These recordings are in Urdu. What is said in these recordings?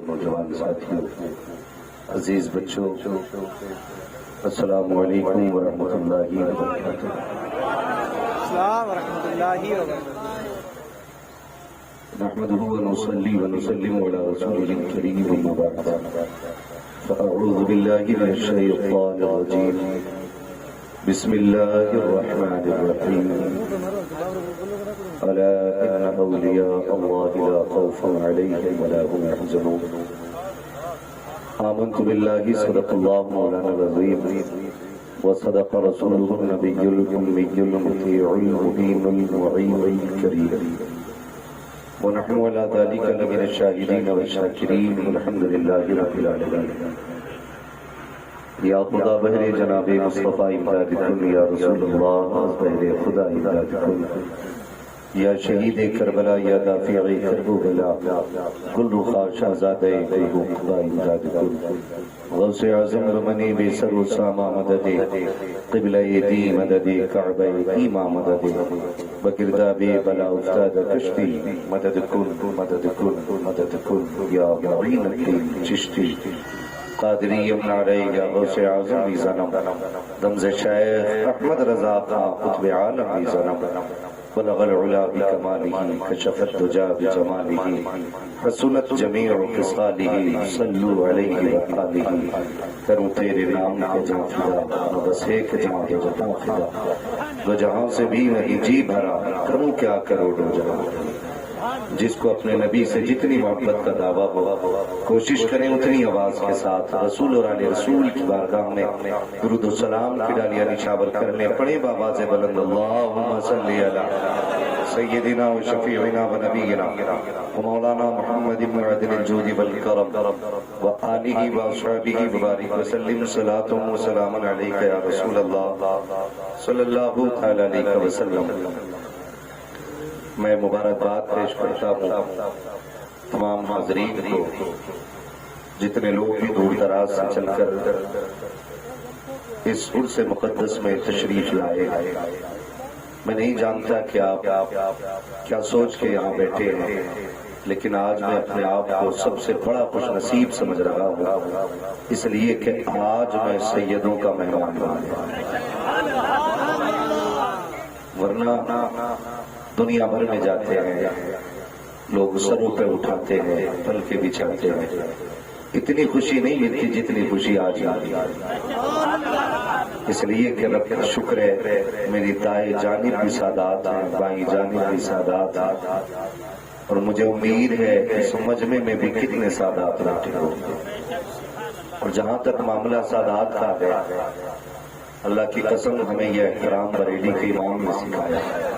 نوجوان ساتھیوں، عزیز بچوں، السلام علیکم ورحمۃ اللہ وبرکاتہ۔ السلام ورحمۃ اللہ وبرکاتہ۔ نحمده ونصلي ونسلم على رسوله الكريم أما بعد، فأعوذ بالله من الشيطان الرجيم، بسم الله الرحمن الرحيم، ألا إن أولياء الله لا خوف عليهم ولا هم يحزنون، آمنت بالله صدق الله مولانا العظيم وصدق رسوله النبي الأمي المطيع المبين المعين الكريم، ونحن على ذلك لمن الشاهدين والشاكرين والحمد لله رب العالمين۔ یا خدا بہر جناب مصطفیٰ امداد کن، یا رسول اللہ بہر خدا امداد کن، یا شہید کربلا، یا دافع کرب و بلا، گل رخا شہزادہ گل خدا امداد کن، غوث اعظم رمنی بے سر و ساما مدد، قبلہ دی مدد، کعبہ ایما مدد، بگرداب بلا افتاد کشتی، مدد کن مدد کن مدد کن، یا معین الدین چشتی قادری یمن علیہ، یا غوث اعظم بھی زنم، دمز شیخ احمد رضا خان قطب عالم بھی زنم، بلغ العلا بکمالہ، کشف الدجا بجمالہ، حسنت جمیع خصالہ، صلو علیہ وآلہ، کروں تیرے نام کا جہاں فدا، بس ایک جہاں کے جہاں فدا، دو جہاں سے بھی نہیں جی بھرا، کروں کیا کروڑوں جہاں۔ جس کو اپنے نبی سے جتنی محبت کا دعویٰ ہو، کوشش کریں اتنی آواز کے ساتھ رسول اور آل رسول کی بارگاہ میں درود و سلام کی ڈالیاں نشاور کرنے پڑے بآواز بلند، اللہم صلی علی سیدنا و شفیعنا و نبینا و مولانا محمد بن عدل الجود والکرم و آلہ و اصحابہ وبارک وسلم، صلاۃ و سلام علیک یا رسول اللہ صلی اللہ تعالی علیہ وسلم۔ میں مبارکباد پیش کرتا ہوں تمام حاضرین کو، جتنے لوگ بھی دور دراز سے چل کر اس عرس مقدس میں تشریف لائے۔ میں نہیں جانتا کہ آپ کیا سوچ کے یہاں بیٹھے ہیں، لیکن آج میں اپنے آپ کو سب سے بڑا خوش نصیب سمجھ رہا ہوں، اس لیے کہ آج میں سیدوں کا مہمان ہوں، ورنہ دنیا بھر میں جاتے ہیں لوگ سروں پہ اٹھاتے ہیں، پل کے بچھاتے ہیں، اتنی خوشی نہیں ملتی جتنی خوشی آج ملی، اس لیے کہ رب کا شکر ہے میری دائیں جانب بھی سادات ہیں، بائیں جانب بھی سادات ہیں، اور مجھے امید ہے کہ اس مجمع میں بھی کتنے سادات بیٹھے ہوں گے۔ اور جہاں تک معاملہ سادات کا ہے، اللہ کی قسم ہمیں یہ احترام بریلی کے امام نے سکھایا ہے۔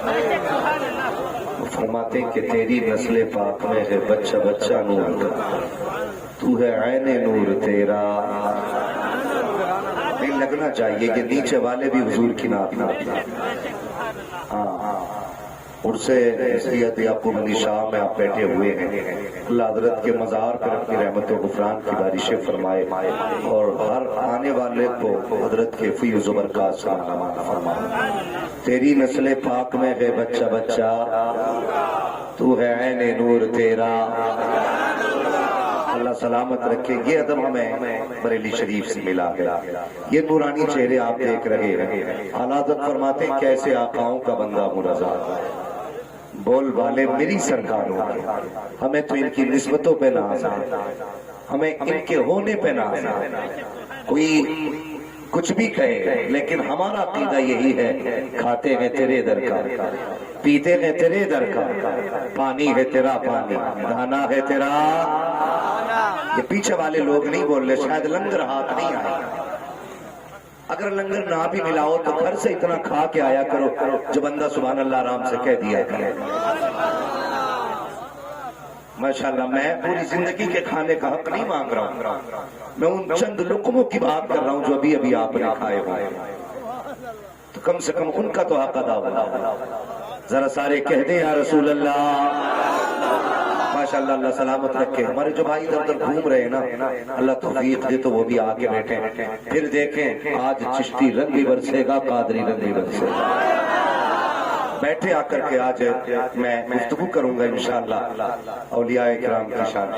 فرماتے ہیں کہ تیری نسل پاک میں ہے بچہ بچہ نور کا، تو ہے عین نور تیرا۔ نہیں لگنا چاہیے کہ نیچے والے بھی حضور کی نعت نعت۔ اور سے سید یعقوب علی شاہ میں آپ بیٹھے ہوئے ہیں، اللہ حضرت کے مزار پر اپنی رحمت و غفران کی بارشیں فرمائے، اور ہر آنے والے کو حضرت کے فیض و برکات سے نمانا فرمائے۔ تیری نسل پاک میں ہے بچہ بچہ، تو ہے عین نور تیرا۔ اللہ سلامت رکھے۔ یہ ادب ہمیں بریلی شریف سے ملا ہے، یہ نورانی چہرے آپ دیکھ رہے ہیں۔ حضرت فرماتے ہیں کیسے آقاؤں کا بندہ ہوں رضا، بول والے میری سرکار ہو گئے۔ ہمیں تو ان کی نسبتوں پہ ناز ہے، ہمیں ان کے ہونے پہ ناز ہے۔ کوئی کچھ بھی کہے لیکن ہمارا عقیدہ یہی ہے، کھاتے ہیں تیرے در کا، پیتے ہیں تیرے در کا، پانی ہے تیرا پانی، دانا ہے تیرا۔ یہ پیچھے والے لوگ نہیں بول رہے، شاید لنگر ہاتھ نہیں آئے، اگر لنگر نہ بھی ملاؤ تو گھر سے اتنا کھا کے آیا کرو جو بندہ سبحان اللہ آرام سے کہہ دیا کرے۔ ماشاءاللہ میں پوری زندگی کے کھانے کا حق نہیں مانگ رہا ہوں، میں ان چند لقموں کی بات کر رہا ہوں جو ابھی ابھی آپ نے کھائے ہوئے، تو کم سے کم ان کا تو حق ادا ہوگا۔ ذرا سارے کہہ دیں یا رسول اللہ۔ ماشاءاللہ اللہ سلامت رکھے۔ ہمارے جو بھائی ادھر ادھر گھوم رہے ہیں نا، اللہ توفیق دے تو وہ بھی آگے بیٹھیں، پھر دیکھیں آج چشتی رنگ بھی برسے گا، قادری رنگ بھی برسے گا۔ بیٹھے آ کر کے آج میں گفتگو کروں گا انشاءاللہ اولیاء کرام کی شان۔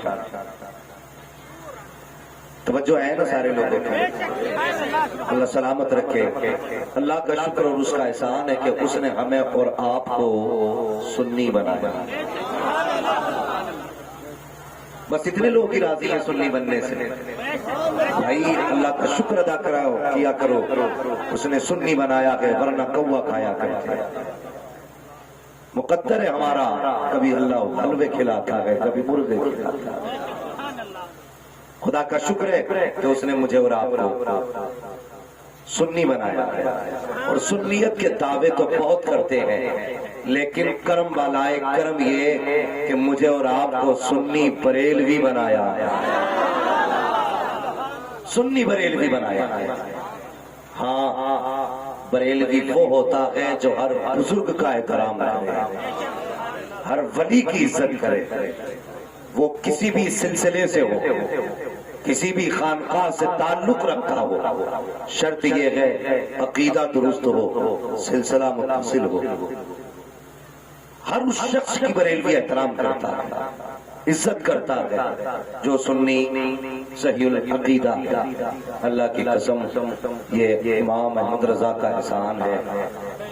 توجہ ہے نا سارے لوگوں کی؟ اللہ سلامت رکھے۔ اللہ کا شکر اور اس کا احسان ہے کہ اس نے ہمیں اور آپ کو سنی بنایا۔ بس اتنے لوگ ہی راضی ہیں سنی بننے سے۔ بھائی اللہ کا شکر ادا کیا کرو، اس نے سنی بنایا ہے، ورنہ کوا کھایا کرتے۔ مقدر ہے ہمارا، کبھی اللہ حلوے کھلاتا ہے، کبھی مرغے کھلاتا ہے۔ خدا کا شکر ہے کہ اس نے مجھے اور آپ کو سنی بنایا ہے۔ اور سنیت کے دعوے تو بہت کرتے ہیں، لیکن کرم والائے کرم یہ کہ مجھے اور آپ کو سنی بریلوی بنایا ہے۔ سنی بریلوی بنایا ہے۔ ہاں، بریلوی وہ ہوتا ہے جو ہر بزرگ کا احترام کرے، ہر ولی کی عزت کرے، وہ کسی بھی سلسلے سے ہو، کسی بھی خانقاہ سے تعلق رکھتا ہو، شرط یہ ہے عقیدہ درست ہو، سلسلہ متصل ہو۔ ہر اس شخص کی بریلوی احترام کرتا ہے، عزت کرتا ہے جو سنی صحیح العقیدہ ہے۔ اللہ کی قسم یہ امام احمد رضا کا احسان ہے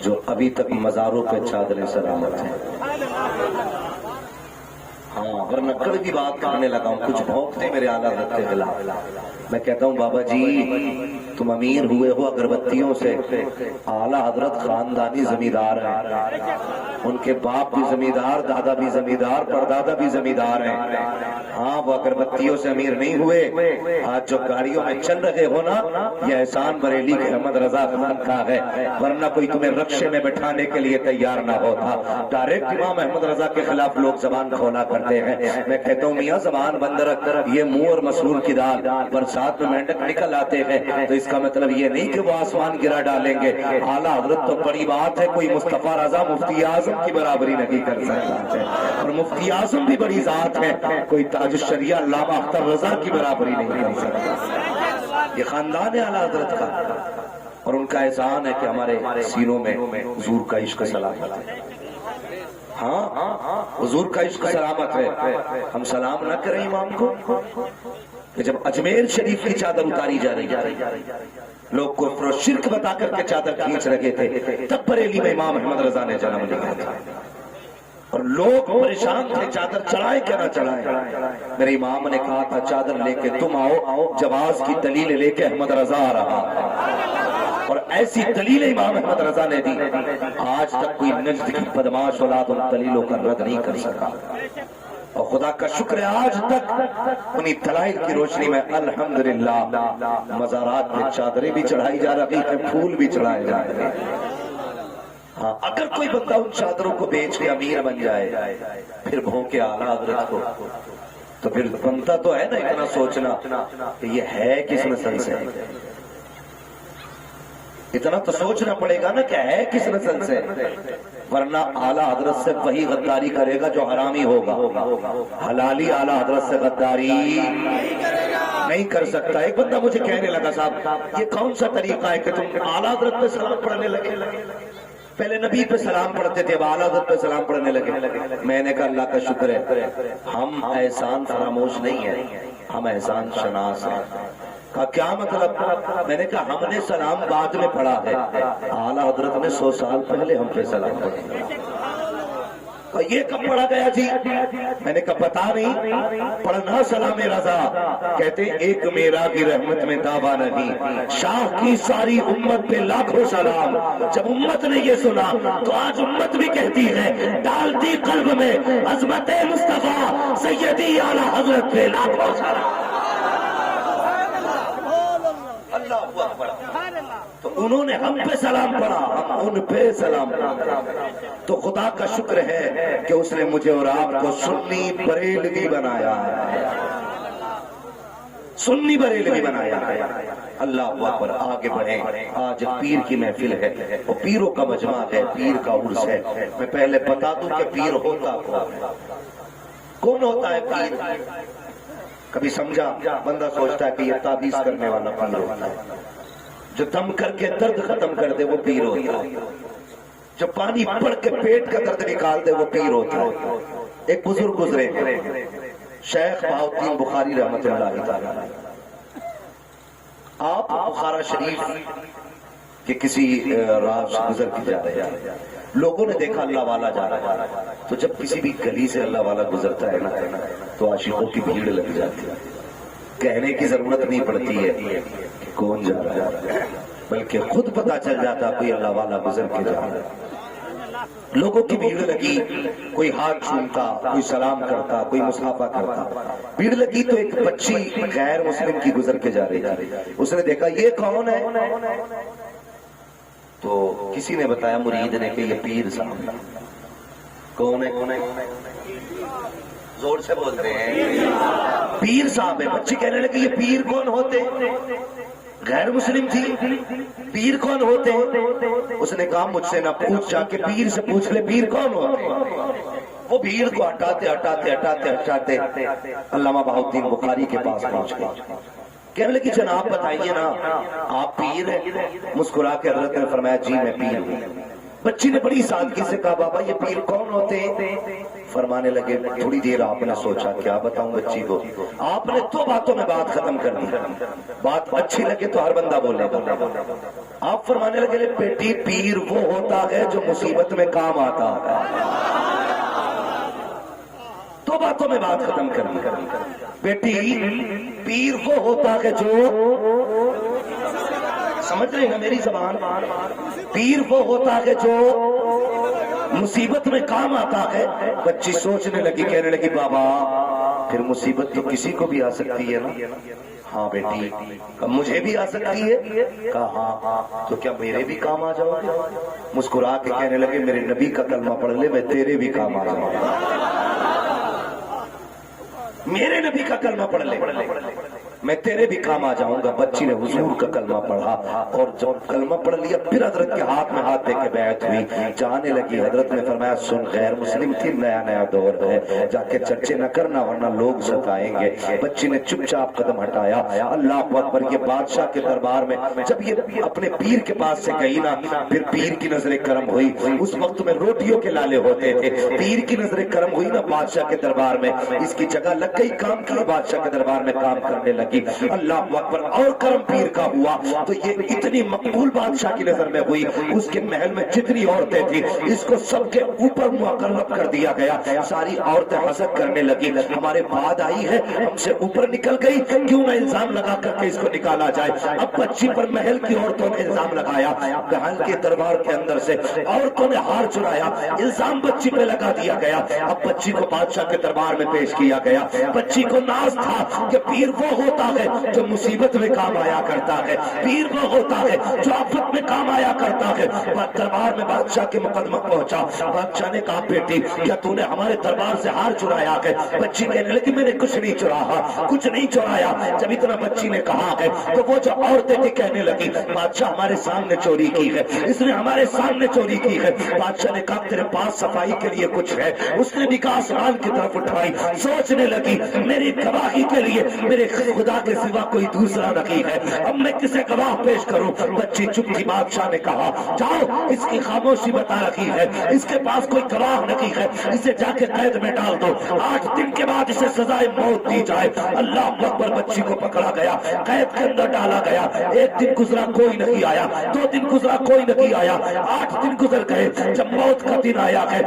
جو ابھی تک مزاروں پہ چادریں سلامت ہیں۔ ہاں، ورنہ کڑوی بات کرنے لگا ہوں، کچھ بھونکتے میرے اعلیٰ حضرت کے خلاف۔ میں کہتا ہوں بابا جی تم امیر ہوئے ہو اگربتیوں سے، اعلیٰ حضرت خاندانی زمیندار ہیں، ان کے باپ بھی زمیندار، دادا بھی زمیندار، پردادا بھی زمیندار ہیں۔ ہاں، وہ اگربتیوں سے امیر نہیں ہوئے۔ آج جو گاڑیوں میں چل رہے ہو نا، یہ احسان بریلی کے احمد رضا خان کا ہے، ورنہ کوئی تمہیں رکشے میں بٹھانے کے لیے تیار نہ ہوتا۔ ڈائریکٹ امام احمد رضا کے خلاف لوگ زبان کھولا کرتے ہیں۔ میں کہتا ہوں میاں زبان بند رکھ، یہ منہ اور مسرور کی دال، برسات میں مینڈک نکل آتے ہیں تو اس کا مطلب یہ نہیں کہ وہ آسمان گرا ڈالیں گے۔ اعلیٰ حضرت تو بڑی بات ہے، کوئی مصطفیٰ رضا مفتی اعظم کی برابری نہیں کر سکتا ہے، اور مفتی اعظم بھی بڑی ذات ہے، کوئی تاج الشریعہ علامہ اختر رضا کی برابری نہیں کر سکتا۔ یہ خاندان ہے اعلیٰ حضرت کا، اور ان کا احسان ہے کہ ہمارے سینوں میں حضور کا عشق سلامت ہے۔ ہاں، حضور کا عشق سلامت ہے۔ ہم سلام نہ کریں امام کو کہ جب اجمیر شریف کی چادر اتاری جا رہی ہے، لوگ کفر و شرک بتا کر کے چادر کھینچ رہے تھے، تب بریلی میں امام احمد رضا نے جنم لیا تھا، اور لوگ پریشان تھے چادر چڑھائے کیا نہ چڑھائے۔ میرے امام نے کہا تھا چادر لے کے تم آؤ، جواز کی دلیل لے کے احمد رضا آ رہا، اور ایسی دلیل امام احمد رضا نے دی، آج تک کوئی نجد کی بدماش اولاد ان دلیلوں کا رد نہیں کر سکا۔ اور خدا کا شکر ہے آج تک انہی دلائل کی روشنی میں الحمدللہ مزارات میں چادریں بھی چڑھائی جا رہی ہیں، پھول بھی چڑھائے جا رہے ہیں۔ ہاں، اگر کوئی بندہ ان چادروں کو بیچ کے امیر بن جائے پھر بھونکے اعلیٰ حضرت کو، تو پھر بنتا تو ہے نا اتنا سوچنا کہ یہ ہے کس نسل سے، اتنا تو سوچنا پڑے گا نا کہ ہے کس نسل سے، ورنہ اعلیٰ حضرت سے وہی غداری کرے گا جو حرامی ہوگا، حلالی اعلیٰ حضرت سے غداری نہیں کر سکتا۔ ایک بندہ مجھے کہنے لگا صاحب یہ کون سا طریقہ ہے کہ تم اعلیٰ حضرت پہ سلام پڑھنے لگے، پہلے نبی پہ سلام پڑھتے تھے، اب اعلیٰ حضرت پہ سلام پڑھنے لگے۔ میں نے کہا اللہ کا شکر ہے ہم احسان فراموش نہیں ہیں، ہم احسان شناس ہیں۔ کہا کیا مطلب؟ میں نے کہا ہم نے سلام بعد میں پڑھا ہے، اعلیٰ حضرت نے 100 سال پہلے ہم پہ سلام پڑھا۔ یہ کب پڑھا گیا جی؟ میں نے کہا پتا نہیں، پڑھنا سلام رضا، کہتے ایک میرا کی رحمت میں دعویٰ نہیں، شاہ کی ساری امت پہ لاکھوں سلام۔ جب امت نے یہ سنا تو آج امت بھی کہتی ہے، ڈالتی قلب میں عظمت مصطفیٰ سیدی اعلیٰ حضرت پہ لاکھوں سلام۔ اللہ اکبر۔ تو انہوں نے ہم پہ سلام پڑھا، ہم ان پہ سلام پڑھا۔ تو خدا کا شکر ہے کہ اس نے مجھے اور آپ کو سنی بریلوی بنایا ہے، سنی بریلوی بنایا ہے۔ اللہ اکبر۔ آگے بڑھیں، آج پیر کی محفل ہے، وہ پیروں کا مجمع ہے، پیر کا عرس ہے۔ میں پہلے بتا دوں کہ پیر ہوتا کون ہوتا ہے؟ پیر کبھی سمجھا؟ بندہ سوچتا ہے کہ یہ تعویذ کرنے والا پیر ہوتا ہے، جو دم کر کے درد ختم کر دے وہ پیر ہوتا ہے، جو پانی پڑ کے پیٹ کا درد نکال دے وہ پیر ہوتا ہے۔ ایک بزرگ گزرے ہیں، شیخ بہاؤالدین بخاری رحمۃ اللہ تعالی، آپ بخارا شریف کہ کسی راہ سے گزر کے جا رہے ہیں، لوگوں نے دیکھا اللہ والا جا رہا ہے، تو جب کسی بھی گلی سے اللہ والا گزرتا ہے نا تو عاشقوں کی بھیڑ لگ جاتی ہے، کہنے کی ضرورت نہیں پڑتی ہے کہ کون جا رہا ہے، بلکہ خود پتا چل جاتا کوئی اللہ والا گزر کے جا رہا ہے۔ لوگوں کی بھیڑ لگی، کوئی ہاتھ چھومتا، کوئی سلام کرتا، کوئی مصافحہ کرتا، بھیڑ لگی تو ایک بچی غیر مسلم کی گزر کے جا رہی تھی، اس نے دیکھا یہ کون ہے، تو کسی نے بتایا مرید نے کہ یہ پیر صاحب۔ کون ہے؟ زور سے بولتے ہیں پیر صاحب ہے۔ بچی کہنے لگی یہ پیر کون ہوتے؟ غیر مسلم تھی، پیر کون ہوتے؟ اس نے کہا مجھ سے نہ پوچھ، جا کے پیر سے پوچھ لے پیر کون ہوتے۔ وہ بھیڑ کو ہٹاتے ہٹاتے ہٹاتے ہٹاتے علامہ بہاؤالدین بخاری کے پاس پہنچ گئے۔ کہنے لگی جناب بتائیے نا آپ پیر ہیں؟ مسکرا کے حضرت نے فرمایا جی میں پیر ہوں۔ بچی نے بڑی سادگی سے کہا بابا یہ پیر کون ہوتے ہیں؟ فرمانے لگے تھوڑی دیر آپ نے سوچا کیا بتاؤں بچی کو، آپ نے دو باتوں میں بات ختم کر دی، بات اچھی لگے تو ہر بندہ بولے گا۔ آپ فرمانے لگے بیٹی پیر وہ ہوتا ہے جو مصیبت میں کام آتا ہے۔ دو باتوں میں بات ختم کر دی، بیٹی پیر وہ ہوتا ہے جو، سمجھ رہے ہیں میری زبان، پیر وہ ہوتا ہے جو مصیبت میں کام آتا ہے۔ بچی سوچنے لگی، کہنے لگی بابا پھر مصیبت تو کسی کو بھی آ سکتی ہے نا؟ ہاں بیٹی مجھے بھی آ سکتی ہے؟ کہا ہاں، تو کیا میرے بھی کام آ جاؤ گے؟ مسکرا کے کہنے لگے میرے نبی کا کلمہ پڑھ لے میں تیرے بھی کام آ جاؤں گا، میرے نبی کا کلمہ پڑھ لے میں تیرے بھی کام آ جاؤں گا۔ بچی نے حضور کا کلمہ پڑھا اور جب کلمہ پڑھ لیا پھر حضرت کے ہاتھ میں ہاتھ دے کے بیعت ہوئی، جانے لگی۔ حضرت نے فرمایا سن غیر مسلم تھی، نیا نیا دور ہے، جا کے چرچے نہ کرنا ورنہ لوگ ستائیں گے۔ بچی نے چپ چاپ قدم ہٹایا۔ اللہ اکبر، یہ بادشاہ کے دربار میں جب یہ اپنے پیر کے پاس سے گئی نا، پھر پیر کی نظر کرم ہوئی۔ اس وقت میں روٹیوں کے لالے ہوتے تھے، پیر کی نظر کرم ہوئی نا بادشاہ کے دربار میں، اس کی جگہ لگ گئی کام کی، بادشاہ کے دربار میں کام کرنے لگی۔ اللہ اکبر، اور کرم پیر کا ہوا تو یہ اتنی مقبول بادشاہ کی نظر میں ہوئی، اس کے محل میں جتنی عورتیں تھیں اس کو سب کے اوپر مقرب کر دیا گیا۔ ساری عورتیں حسد کرنے لگی، ہمارے بعد آئی ہے ہم سے اوپر نکل گئی، کیوں نہ الزام لگا کر کے اس کو نکالا جائے۔ اب بچی پر محل کی عورتوں نے الزام لگایا، محل کے دربار کے اندر سے عورتوں نے ہار چرایا، الزام بچی پہ لگا دیا گیا۔ اب بچی کو بادشاہ کے دربار میں پیش کیا گیا۔ بچی کو ناز تھا کہ پیر وہ ہوتا ہے جو مصیبت میں کام آیا کرتا ہے، پیر وہ ہوتا ہے جو آفت میں کام آیا کرتا ہے۔ دربار میں بادشاہ کے مقدمہ پہنچا، بادشاہ نے کہا بیٹی کیا تو نے ہمارے دربار سے ہار چرایا ہے؟ بچی کہنے لگی میں نے کچھ نہیں چراہا، کچھ نہیں چرایا۔ جب اتنا بچی نے کہا ہے تو وہ جو عورتیں تھی کہنے لگی بادشاہ ہمارے سامنے چوری کی ہے، اس نے ہمارے سامنے چوری کی ہے۔ بادشاہ نے کہا تیرے پاس صفائی کے لیے کچھ ہے؟ اس نے نگاہ آسمان کی طرف اٹھائی، سوچنے لگی میری گواہی کے لیے میرے خدا کے سوا کوئی دوسرا نہیں ہے، اب میں کسے گواہ پیش کروں؟ بچی چپ تھی، بادشاہ نے کہا جاؤ اس کی خاموشی بتا رکھی ہے، اس کے پاس کوئی گواہ نہیں ہے، اسے جا کے قید میں ڈال دو، 8 دن کے بعد اسے سزائے موت دی جائے۔ اللہ اکبر، بچی کو پکڑا گیا، قید کے اندر ڈالا گیا۔ 1 دن گزرا کوئی نہیں آیا، 2 دن گزرا کوئی نہیں آیا، 8 دن گزر گئے۔ جب موت کا دن آیا ہے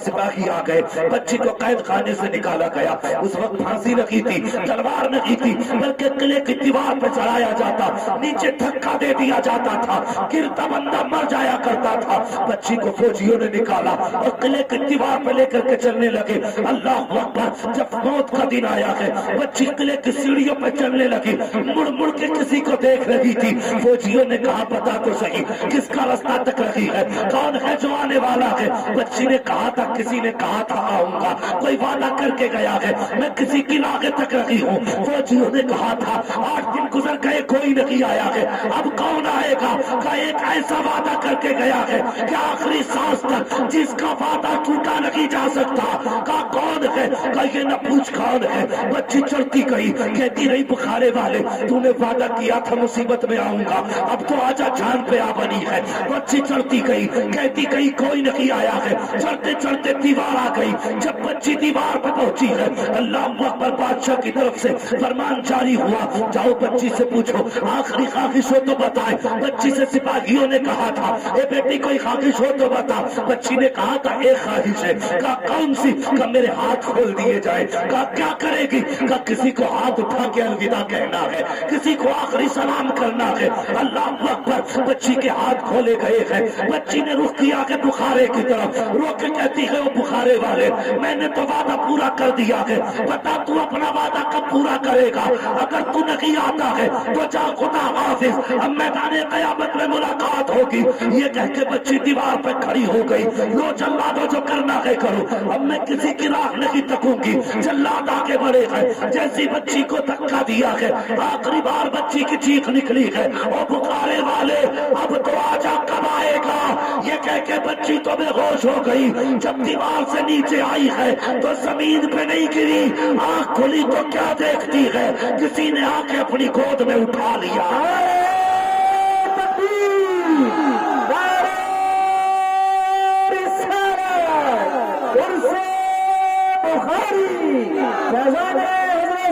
سپاہی آ گئے، بچی کو قید خانے سے نکالا گیا۔ اس وقت پھانسی نہیں تھی، تلوار نہیں تھی، بلکہ قلعے کی دیوار پہ چڑھایا جاتا، نیچے دھکا دے دیا جاتا تھا، گرتا بندہ مر جایا کرتا تھا۔ بچی کو فوجیوں نے نکالا اور قلعے کی دیوار پہ لے کر کے چلنے لگے۔ اللہ اکبر، جب موت کا دن آیا ہے بچی قلعے کی سیڑھیوں پہ چلنے لگی، مڑ مڑ کے کسی کو دیکھ رہی تھی۔ فوجیوں نے کہا بتا تو صحیح کس کا رستہ تک رہی ہے، کون ہے جو آنے والا ہے؟ بچی نے کہا تھا کسی نے کہا تھا آؤں گا، کوئی وعدہ کر کے گیا ہے، میں کسی کی راہ تک رہی ہوں۔ فوجیوں نے کہا تھا 8 دن گزر گئے کوئی نہیں آیا ہے، اب کون آئے گا؟ کہ ایک ایسا وعدہ کر کے گیا ہے کہ آخری سانس تک جس کا وعدہ ٹوٹا نہیں جا سکتا۔ کہ کون ہے؟ کہ یہ نہ پوچھ کون ہے۔ بچی چڑھتی گئی، کہتی رہی بخارے والے تو نے وعدہ کیا تھا مصیبت میں آؤں گا، اب تو آجا جان پہ آ بنی ہے۔ بچی چڑھتی گئی، کہتی گئی کوئی نہیں آیا ہے، چڑھتے چڑھتے دیوار آ گئی۔ جب بچی دیوار پہ پہنچی ہے اللہ اکبر، بادشاہ کی طرف سے فرمان فرمان جاری ہوا، جاؤ بچی سے پوچھو آخری خواہش ہو تو بتائے۔ بچی سے سپاہیوں نے کہا تھا اے بیٹی کوئی خواہش ہو تو بتا۔ بچی نے کہا تھا ایک خواہش ہے۔ کہا کون سی؟ کہا میرے ہاتھ کھول دیے جائے۔ کہا کیا کرے گی؟ کہا کسی کو ہاتھ اٹھا کے الوداع کہنا ہے، کسی کو آخری سلام کرنا ہے۔ اللہ اکبر، بچی کے ہاتھ کھولے گئے ہیں۔ بچی نے رخ کیا کہ بخارے کی طرف، رو کے کہتی ہے وہ بخارے والے میں نے تو وعدہ پورا کر دیا ہے، بتا تو اپنا وعدہ کب پورا کرے گا؟ اگر تو نہیں آتا ہے تو جا خدا حافظ، اب میدان قیامت میں ملاقات ہوگی۔ یہ کہہ کے بچی دیوار پہ کھڑی ہو گئی، لو جلادو جو کرنا ہے کرو، اب میں کسی کی راہ نہیں تکوں گی۔ جلاد آگے بڑھے ہیں، جیسی بچی کو دھکا دیا ہے، آخری بار بچی کی چیخ نکلی ہے، او بخارے والے اب تو آجا کب آئے گا؟ یہ کہہ کے بچی تو بے ہوش ہو گئی۔ جب دیوار سے نیچے آئی ہے تو زمین پہ نہیں گری، آنکھ کھلی تو کیا دیکھتی ہے؟ کسی نے آ کے اپنی گود میں اٹھا لیا۔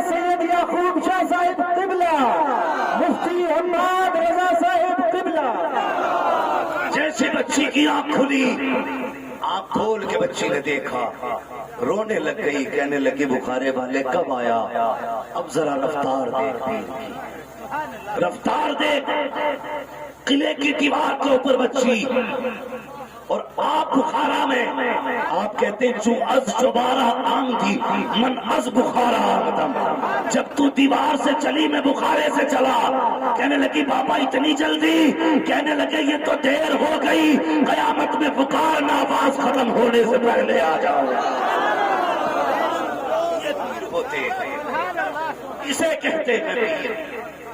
سید یعقوب شاہ صاحب قبلہ، مفتی حماد رضا صاحب قبلہ۔ جیسے بچی کی آنکھ کھلی، آنکھ کھول کے بچی نے دیکھا، رونے لگ گئی، کہنے لگی بخارے والے کب آیا؟ اب ذرا رفتار دیکھ، رفتار دیکھ۔ قلعے کی دیوار کے اوپر بچی، اور آپ بخارا میں آپ کہتے ہیں جو از شبارہ آن تھی من از بخارا آمدم، جب تو دیوار سے چلی میں بخارے سے چلا۔ کہنے لگی بابا اتنی جلدی؟ کہنے لگے یہ تو دیر ہو گئی، قیامت میں پکارنا آواز ختم ہونے سے پہلے آ جاؤ۔ یہ پیر ہوتے ہیں، اسے کہتے ہیں پیر۔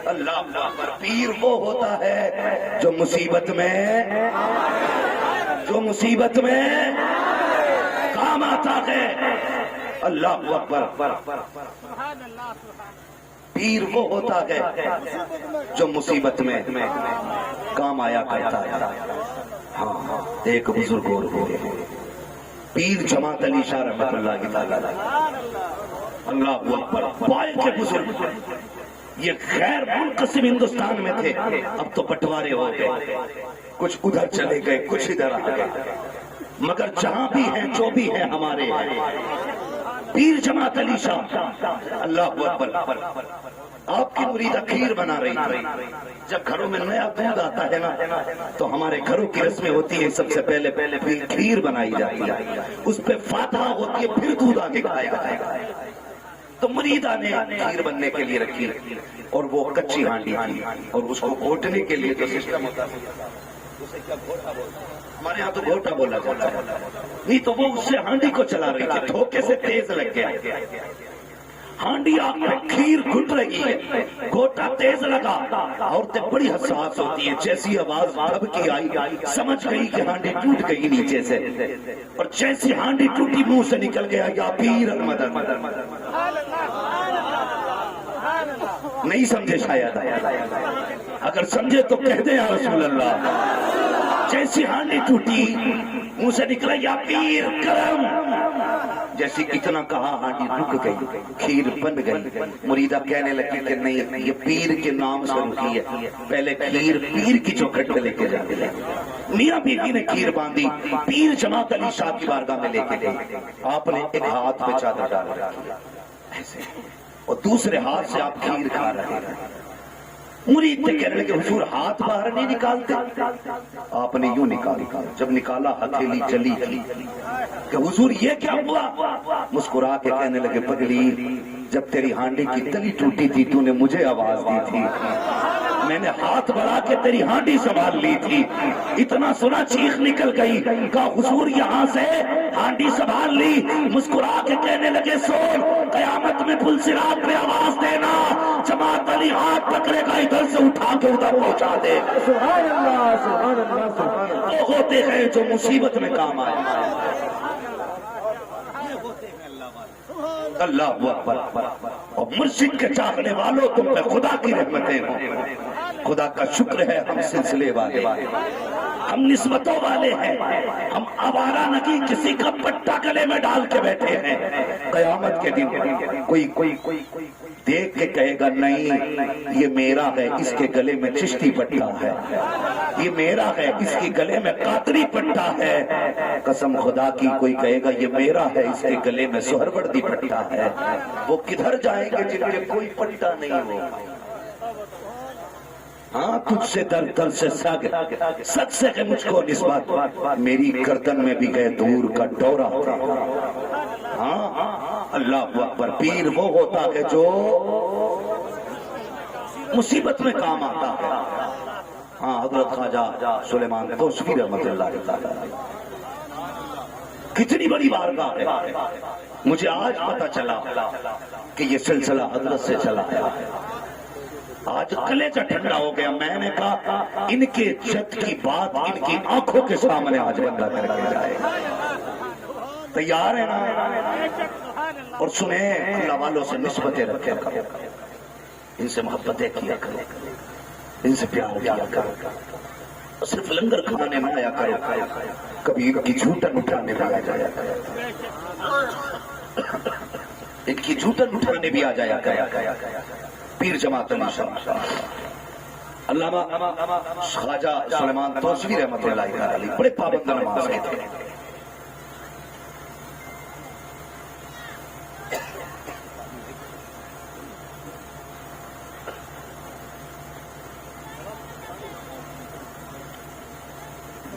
اللہ اکبر، پیر وہ ہوتا ہے جو مصیبت میں کام آتا ہے۔ اللہ اکبر، پیر وہ ہوتا ہے جو مصیبت میں کام آیا کرتا ہے۔ ہاں، ایک بزرگ اور ہوئے پیر جماعت علی شاہ رحمت اللہ تعالی، اللہ اکبر، پائے کے بزرگ، یہ غیر منقسم ہندوستان میں تھے، اب تو بٹوارے ہو گئے، کچھ ادھر چلے گئے، کچھ ادھر آ گئے، مگر جہاں بھی ہیں جو بھی ہیں ہمارے ہیں۔ پیر جماعت علی شاہ، اللہ اکبر، آپ کی مریدہ کھیر بنا رہی تھی۔ جب گھروں میں نیا دودھ آتا ہے نا تو ہمارے گھروں کی رسمیں ہوتی ہے، سب سے پہلے کھیر بنائی جاتی ہے، اس پہ فاتحہ ہوتی ہے، پھر دودھ آگے کھایا جائے گا۔ تو مریدہ نے کھیر بننے کے لیے رکھی، اور وہ کچی ہانڈی تھی، اور اس کو گھوٹنے کے لیے جو سسٹم ہوتا ہے اسے کیا گھوٹا بولتا ہے، ہمارے یہاں تو گھوٹا بولا جاتا ہے، نہیں تو وہ اس سے ہانڈی کو چلا رہی تھی، دھوکے سے تیز لگ گیا، ہانڈی آگ میں کھیر گھٹ رہی ہے، گھوٹا تیز لگا۔ عورتیں بڑی حساس ہوتی ہیں، جیسی آواز دھب کی آئی سمجھ گئی کہ ہانڈی ٹوٹ گئی نیچے سے، اور جیسی ہانڈی ٹوٹی منہ سے نکل گیا یا پیر المدد۔ نہیں سمجھے شاید، اگر سمجھے تو کہہ دیں یا رسول اللہ۔ جیسی ہانڈی ٹوٹی منہ سے نکلا یا پیر کرم، جیسی اتنا کہا ہانڈی رک گئی، کھیر بن گئی۔ مریدہ کہنے لگی کہ نہیں، یہ پیر کے نام سے رکی ہے، پہلے کھیر پیر کی چوکھٹ پہ لے کے جاتے ہیں۔ میاں بیوی نے کھیر باندھی، پیر جماعت علی شاہ کی بارگاہ میں لے کے گئی۔ آپ نے ایک ہاتھ پہ چادر ڈال رکھی ایسے، اور دوسرے ہاتھ سے آپ کھیر کھا رہے ہیں۔ مرید نے کہنے لگے حضور ہاتھ باہر نہیں نکالتے؟ آپ نے یوں نکالا، جب نکالا ہتھیلی جلی تھی کہ حضور یہ کیا ہوا؟ مسکرا کے کہنے لگے پگلی، جب تیری ہانڈی کی تلی ٹوٹی تھی تو نے مجھے آواز دی تھی، میں نے ہاتھ بڑھا کے تیری ہانڈی سنبھال لی تھی، اتنا سنا چیخ نکل گئی، کہا حضور یہاں سے ہانڈی سنبھال لی۔ مسکرا کے کہنے لگے سن، قیامت میں پل صراط پہ آواز دینا، جماعت علی ہاتھ پکڑے گا ادھر سے اٹھا کے ادھر پہنچا دے۔ سبحان اللہ، سبحان اللہ، سبحان اللہ۔ وہ ہوتے ہیں جو مصیبت میں کام آئے۔ اللہ اکبر، اور مرشد کے چاہنے والوں تم پہ خدا کی رحمتیں ہوں۔ خدا کا شکر ہے ہم سلسلے والے، ہم نسبتوں والے ہیں، ہم آوارہ نہیں کسی کا پٹا گلے میں ڈال کے بیٹھے ہیں۔ قیامت کے دن کوئی دیکھ کے کہے گا نہیں یہ میرا ہے، اس کے گلے میں چشتی پٹا ہے، یہ میرا ہے، اس کے گلے میں قادری پٹا ہے۔ قسم خدا کی کوئی کہے گا یہ میرا ہے، اس کے گلے میں سہروردی پٹا ہے، وہ کدھر جائیں گے جن کے کوئی پٹا نہیں ہو؟ ہاں تجھ سے در در سے سگ سے کہ مجھ کو نسبت، میری گردن میں بھی گئے دور کا ڈورا تھا۔ ہاں اللہ اکبر، پیر وہ ہوتا ہے جو مصیبت میں کام آتا ہے۔ ہاں حضرت خواجہ سلیمان توسفی رحمۃ اللہ تعالی، کتنی بڑی بارگاہ ہے۔ مجھے آج پتا چلا کہ یہ سلسلہ حضرت سے چلا ہے۔ آج کلیجہ ٹھنڈا ہو گیا۔ میں نے کہا ان کے جد کی بات ان کی آنکھوں کے سامنے آج بندہ کر کے جائے۔ تیار ہے نا؟ اور سنیں، اللہ والوں سے نسبتیں رکھے کرو، ان سے محبتیں کیا کرو، ان سے پیار کیا کرو، صرف لنگر کھانے میں آیا کرو، کبھی ان کی جھوٹن اٹھانے میں آ جایا کرو، ان کی جھوٹن اٹھانے بھی آ جایا کرو۔ پیر جماعت علی شاہ علامہ خواجہ سلیمان توسفی رحمۃ اللہ علیہ بڑے پابند نماز کے تھے۔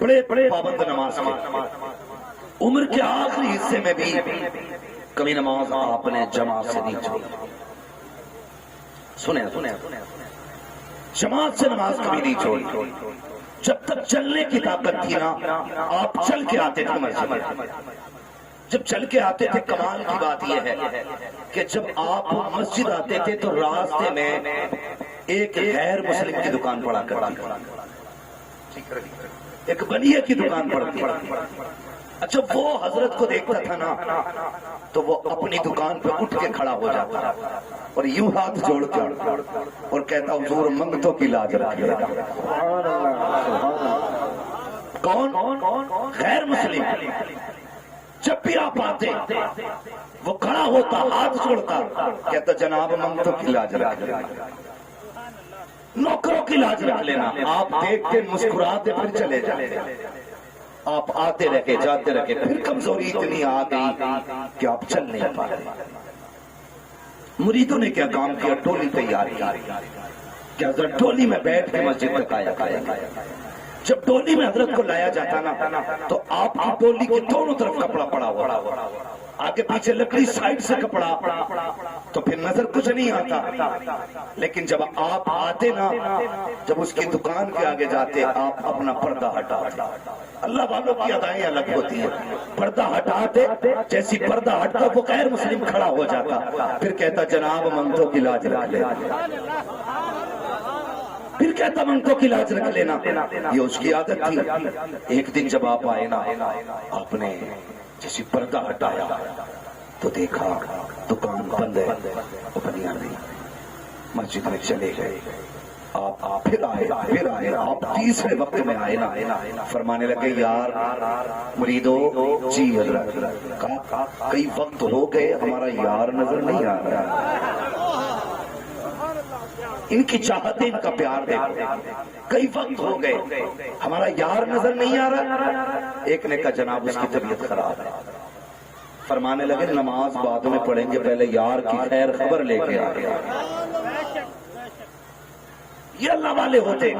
بڑے بڑے پابند نماز کے، عمر کے آخری حصے میں بھی کبھی نماز آپ نے جماعت سے نہیں چھوڑی۔ سنیں جماعت سے نماز کبھی نہیں چھوڑی۔ جب تک چلنے کی طاقت تھی نا آپ چل کے آتے تھے مسجد میں۔ جب چل کے آتے تھے، کمال کی بات یہ ہے کہ جب آپ مسجد آتے تھے تو راستے میں ایک غیر مسلم کی دکان پڑا کرتی، ایک بنیے کی دکان پڑتی۔ اچھا وہ حضرت کو دیکھتا تھا نا تو وہ اپنی دکان پہ اٹھ کے کھڑا ہو جاتا اور یوں ہاتھ جوڑ کے اور کہتا حضور منگتوں کی لاج رکھیے گا۔ کون؟ غیر مسلم۔ جب بھی آپ آتے وہ کھڑا ہوتا، ہاتھ جوڑتا، کہتا جناب منگتوں کی لاج رکھ لینا، نوکروں کی لاج رکھ لینا۔ آپ دیکھتے مسکراتے پھر چلے جاتے۔ آپ آتے رہے جاتے رہے، پھر کمزوری اتنی آ گئی کہ آپ چل نہیں پا رہے۔ مریدوں نے کیا کام کیا؟ ٹولی تیار کی، حضرت ٹولی میں بیٹھ کے مسجد تک آیا۔ جب ٹولی میں حضرت کو لایا جاتا نا تو آپ کی ٹولی کے دونوں طرف کپڑا پڑا ہوا، آگے پیچھے لکڑی، سائڈ سے کپڑا، تو پھر نظر کچھ نہیں آتا۔ لیکن جب آپ آتے نا، جب اس کی دکان کے آگے جاتے، آپ اپنا پردہ ہٹاتے۔ اللہ والوں کی ادائیں الگ ہوتی ہیں۔ پردہ ہٹاتے، جیسی پردہ ہٹتا وہ غیر مسلم کھڑا ہو جاتا، پھر کہتا جناب منگتوں کی لاج رکھ لے، پھر کہتا منگتوں کی لاج رکھ لینا۔ یہ اس کی عادت تھی۔ ایک دن جب آپ آئے نا، آپ نے جیسی پردہ ہٹایا تو دیکھا دکان بند ہے، بنیا نہیں۔ مسجد میں چلے گئے، آپ پھر آئے، آپ تیسرے وقت میں آئے نا، فرمانے لگے یار مریدو، جی حضرت، کئی وقت ہو گئے ہمارا یار نظر نہیں آ رہا۔ ان کی چاہتے، ان کا پیار دیکھو، کئی وقت ہو گئے ہمارا یار نظر نہیں آ رہا۔ ایک نے کہا جناب اس کی طبیعت خراب ہے۔ فرمانے لگے نماز بعد میں پڑھیں گے، پہلے یار کی خیر خبر لے کے آ گیا۔ یہ اللہ والے ہوتے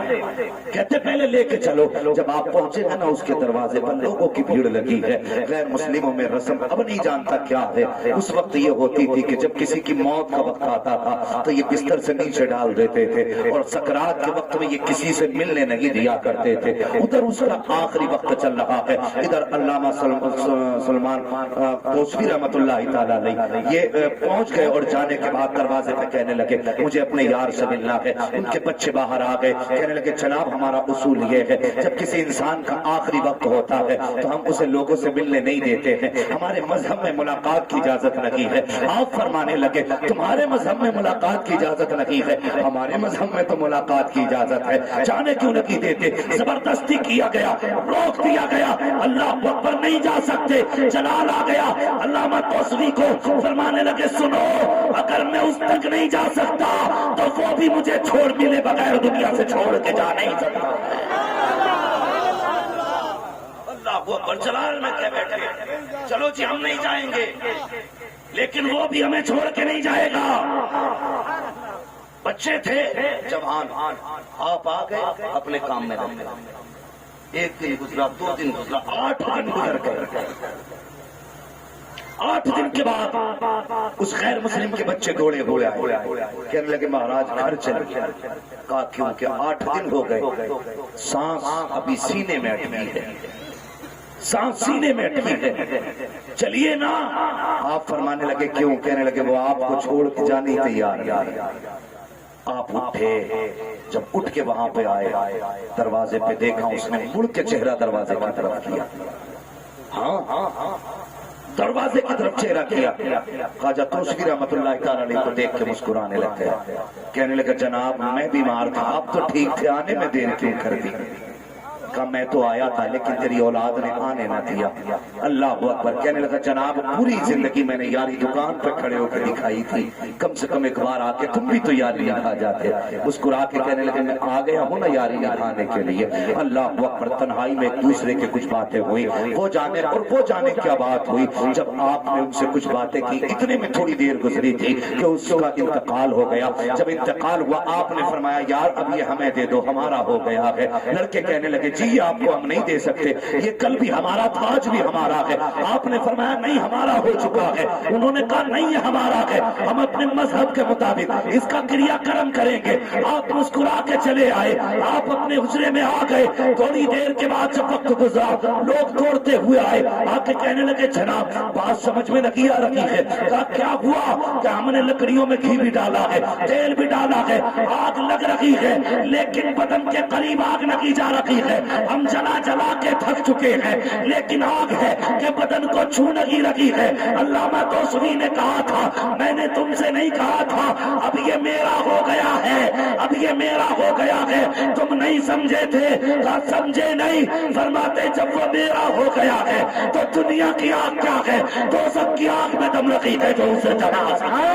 کہتے پہلے لے کے چلو۔ جب آپ پہنچے ہیں نا اس کے دروازے پر لوگوں کی بھیڑ لگی ہے، غیر مسلموں میں رسم اب نہیں جانتا کیا ہے۔ اس وقت یہ ہوتی تھی کہ جب کسی کی موت کا وقت آتا تھا تو یہ بستر سے نیچے ڈال دیتے تھے، اور سکرات کے وقت میں یہ کسی سے ملنے نہیں دیا کرتے تھے۔ ادھر اس کا آخری وقت چل رہا ہے، ادھر علامہ سلیمان توسفی رحمۃ اللہ تعالی علیہ یہ پہنچ گئے، اور جانے کے بعد دروازے پہ کہنے لگے مجھے اپنے یار سے ملنا ہے۔ ان کے بچے بچے باہر آ گئے، کہنے لگے جناب ہمارا اصول یہ ہے جب کسی انسان کا آخری وقت ہوتا ہے تو ہم اسے لوگوں سے ملنے نہیں دیتے ہیں، ہمارے مذہب میں ملاقات کی اجازت نہیں ہے۔ آپ فرمانے لگے تمہارے مذہب میں ملاقات کی اجازت نہیں ہے، ہمارے مذہب میں تو ملاقات کی اجازت ہے، جانے کیوں نہیں دیتے؟ زبردستی کیا گیا، روک دیا گیا، اللہ اکبر نہیں جا سکتے، جلال آ گیا۔ علامہ توسوی کو فرمانے لگے سنو، اگر میں اس تک نہیں جا سکتا تو وہ بھی مجھے چھوڑ ملے بغیر دنیا سے چھوڑ کے جا نہیں سکتا۔ اللہ اکبر، جلال میں کہہ بیٹھے چلو جی ہم نہیں جائیں گے، لیکن وہ بھی ہمیں چھوڑ کے نہیں جائے گا۔ بچے تھے جوان، آپ آ گئے اپنے کام میں لگ گئے۔ ایک دن گزرا، 2 دن گزرا، 8 دن گزر گئے۔ 8 دن کے بعد اس غیر مسلم کے بچے دوڑے ہوئے آئے، کہنے لگے مہاراج گھر چلے۔ کہا کیوں کہ 8 دن ہو گئے، سانس ابھی سینے میں اٹکی ہے، سانس سینے میں اٹکی ہے، چلیے نا۔ آپ فرمانے لگے کیوں؟ کہنے لگے وہ آپ کو چھوڑ کے جانے تیار ہے۔ آپ اٹھے، جب اٹھ کے وہاں پہ آئے، دروازے پہ دیکھا، اس نے مڑ کے چہرہ دروازے کی طرف کیا، ہاں دروازے کی طرف چہرہ کیا۔ خواجہ توسوی رحمۃ اللہ تعالی علیہ کو دیکھ کے مسکرانے لگ گیا، کہنے لگا جناب میں بیمار تھا، آپ تو ٹھیک تھے، آنے میں دیر کیوں کر دی؟ کہا میں تو آیا تھا لیکن تیری اولاد نے آنے نہ دیا۔ اللہ اکبر، کہنے لگا جناب پوری زندگی میں نے یاری دکان پہ کھڑے ہو کے دکھائی تھی، کم سے کم ایک بار آ کے تم بھی تو یاری نبھا جاتے۔ مسکرا کے کہنے لگے میں آ گیا ہوں نا یاری نبھانے کے لیے۔ اللہ اکبر، تنہائی میں ایک دوسرے کے کچھ باتیں ہوئی، وہ جانے کیا بات ہوئی۔ جب آپ نے ان سے کچھ باتیں کی، اتنے میں تھوڑی دیر گزری تھی کہ اس کا انتقال ہو گیا۔ جب انتقال ہوا آپ نے فرمایا یار اب یہ ہمیں دے دو، ہمارا ہو گیا ہے۔ لڑکے کہنے لگے جی آپ کو ہم نہیں دے سکتے، یہ کل بھی ہمارا تھا آج بھی ہمارا ہے۔ آپ نے فرمایا نہیں ہمارا ہو چکا ہے۔ انہوں نے کہا نہیں یہ ہمارا ہے، ہم اپنے مذہب کے مطابق اس کا کریا کرم کریں گے۔ آپ مسکرا کے چلے آئے، آپ اپنے حجرے میں آ گئے۔ تھوڑی دیر کے بعد جب وقت گزرا لوگ دوڑتے ہوئے آئے، آ کے کہنے لگے جناب بات سمجھ میں نہیں آ رہی ہے۔ کہا کیا ہوا؟ کہ ہم نے لکڑیوں میں گھی بھی ڈالا ہے، تیل بھی ڈالا ہے، آگ لگ رہی ہے لیکن بدن کے قریب آگ نہیں جا رہی ہے، ہم جلا کے تھک چکے ہیں لیکن آگ ہے کہ بدن کو چھو نہیں رہی ہے۔ علامہ توسوی نے کہا تھا میں نے تم سے نہیں کہا تھا اب یہ میرا ہو گیا ہے، اب یہ میرا ہو گیا ہے، تم نہیں سمجھے تھے؟ کہا سمجھے نہیں، فرماتے جب وہ میرا ہو گیا ہے تو دنیا کی آگ کیا ہے، دوزخ کی آگ میں دم رکھی ہے جو اسے جلا سکے۔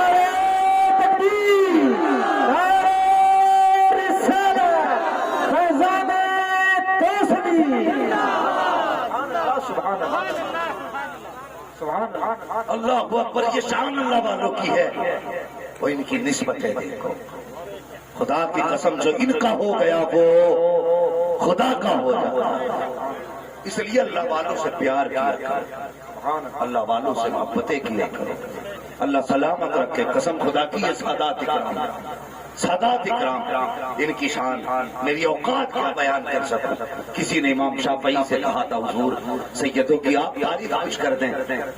اللہ اکبر، یہ شان اللہ والوں کی ہے، وہ ان کی نسبت ہے۔ دیکھو خدا کی قسم جو ان کا ہو گیا وہ خدا کا ہو جاتا، اس لیے اللہ والوں سے پیار کیا کرو، اللہ والوں سے محبتیں کیا کرو، اللہ سلامت رکھے۔ قسم خدا کی یہ سادات اکرام، سادات اکرام ان کی شان میری اوقات کا بیان کر سکوں۔ کسی نے امام شافعی سے کہا تھا حضور سیدوں کی آپ تعریف کچھ کر دیں،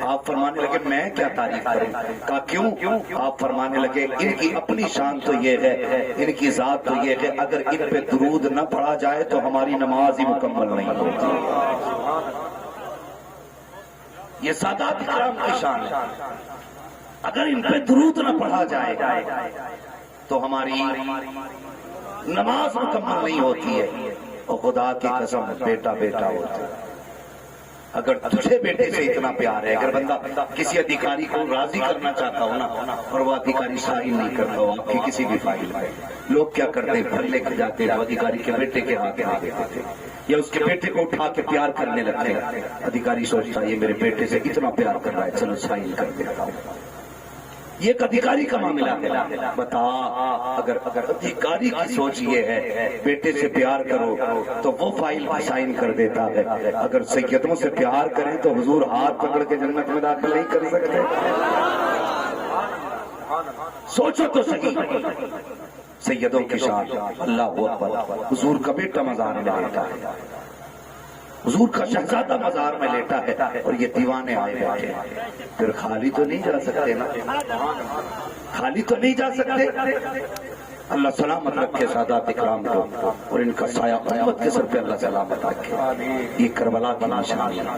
آپ فرمانے لگے میں کیا تعریف کروں؟ کہا کیوں؟ آپ فرمانے لگے ان کی اپنی شان تو یہ ہے، ان کی ذات تو یہ ہے اگر ان پہ درود نہ پڑھا جائے تو ہماری نماز ہی مکمل نہیں ہوتی۔ یہ سادات اکرام کی شان ہے، اگر ان پہ درود نہ پڑھا جائے تو ہماری نماز مکمل نہیں ہوتی ہے۔ اور خدا کی قسم بیٹا بیٹا ہوتا ہے، اگر تجھے بیٹے سے اتنا پیار ہے، اگر بندہ کسی ادھیکاری کو راضی کرنا چاہتا ہو نا اور وہ ادھیکاری سائن نہیں کرتا ہو کہ کسی بھی فائل میں، لوگ کیا کرتے ہیں پھر لے کر جاتے ہیں ادھیکاری کے بیٹے کے ہاتھ میں دیتے تھے یا اس کے بیٹے کو اٹھا کے پیار کرنے لگتے ہیں۔ ادھیکاری سوچتا ہے یہ میرے بیٹے سے اتنا پیار کر رہا ہے چلو سائن کر دیتا ہوں۔ یہ ایک ادھیکاری کا معاملہ ہے۔ بتا اگر ادھیکاری کی سوچ یہ ہے بیٹے سے پیار کرو تو وہ فائل بھی سائن کر دیتا ہے، اگر سیدوں سے پیار کریں تو حضور ہاتھ پکڑ کے جنت میں داخل نہیں کر سکتے۔ سوچو تو صحیح، سیدوں کی شان اللہ اکبر۔ حضور کا بیٹا مزار میں لیٹا ہے، حضور کا شہزادہ مزار میں لیٹا ہے اور یہ دیوانے آئے بیٹھے ہیں، پھر خالی تو نہیں جا سکتے نا، خالی تو نہیں جا سکتے۔ اللہ سلامت رکھے سادات اکرام کو اور ان کا سایہ قیامت کے سر پہ اللہ سلامت رکھے۔ یہ کربلا کی نشانی ہے،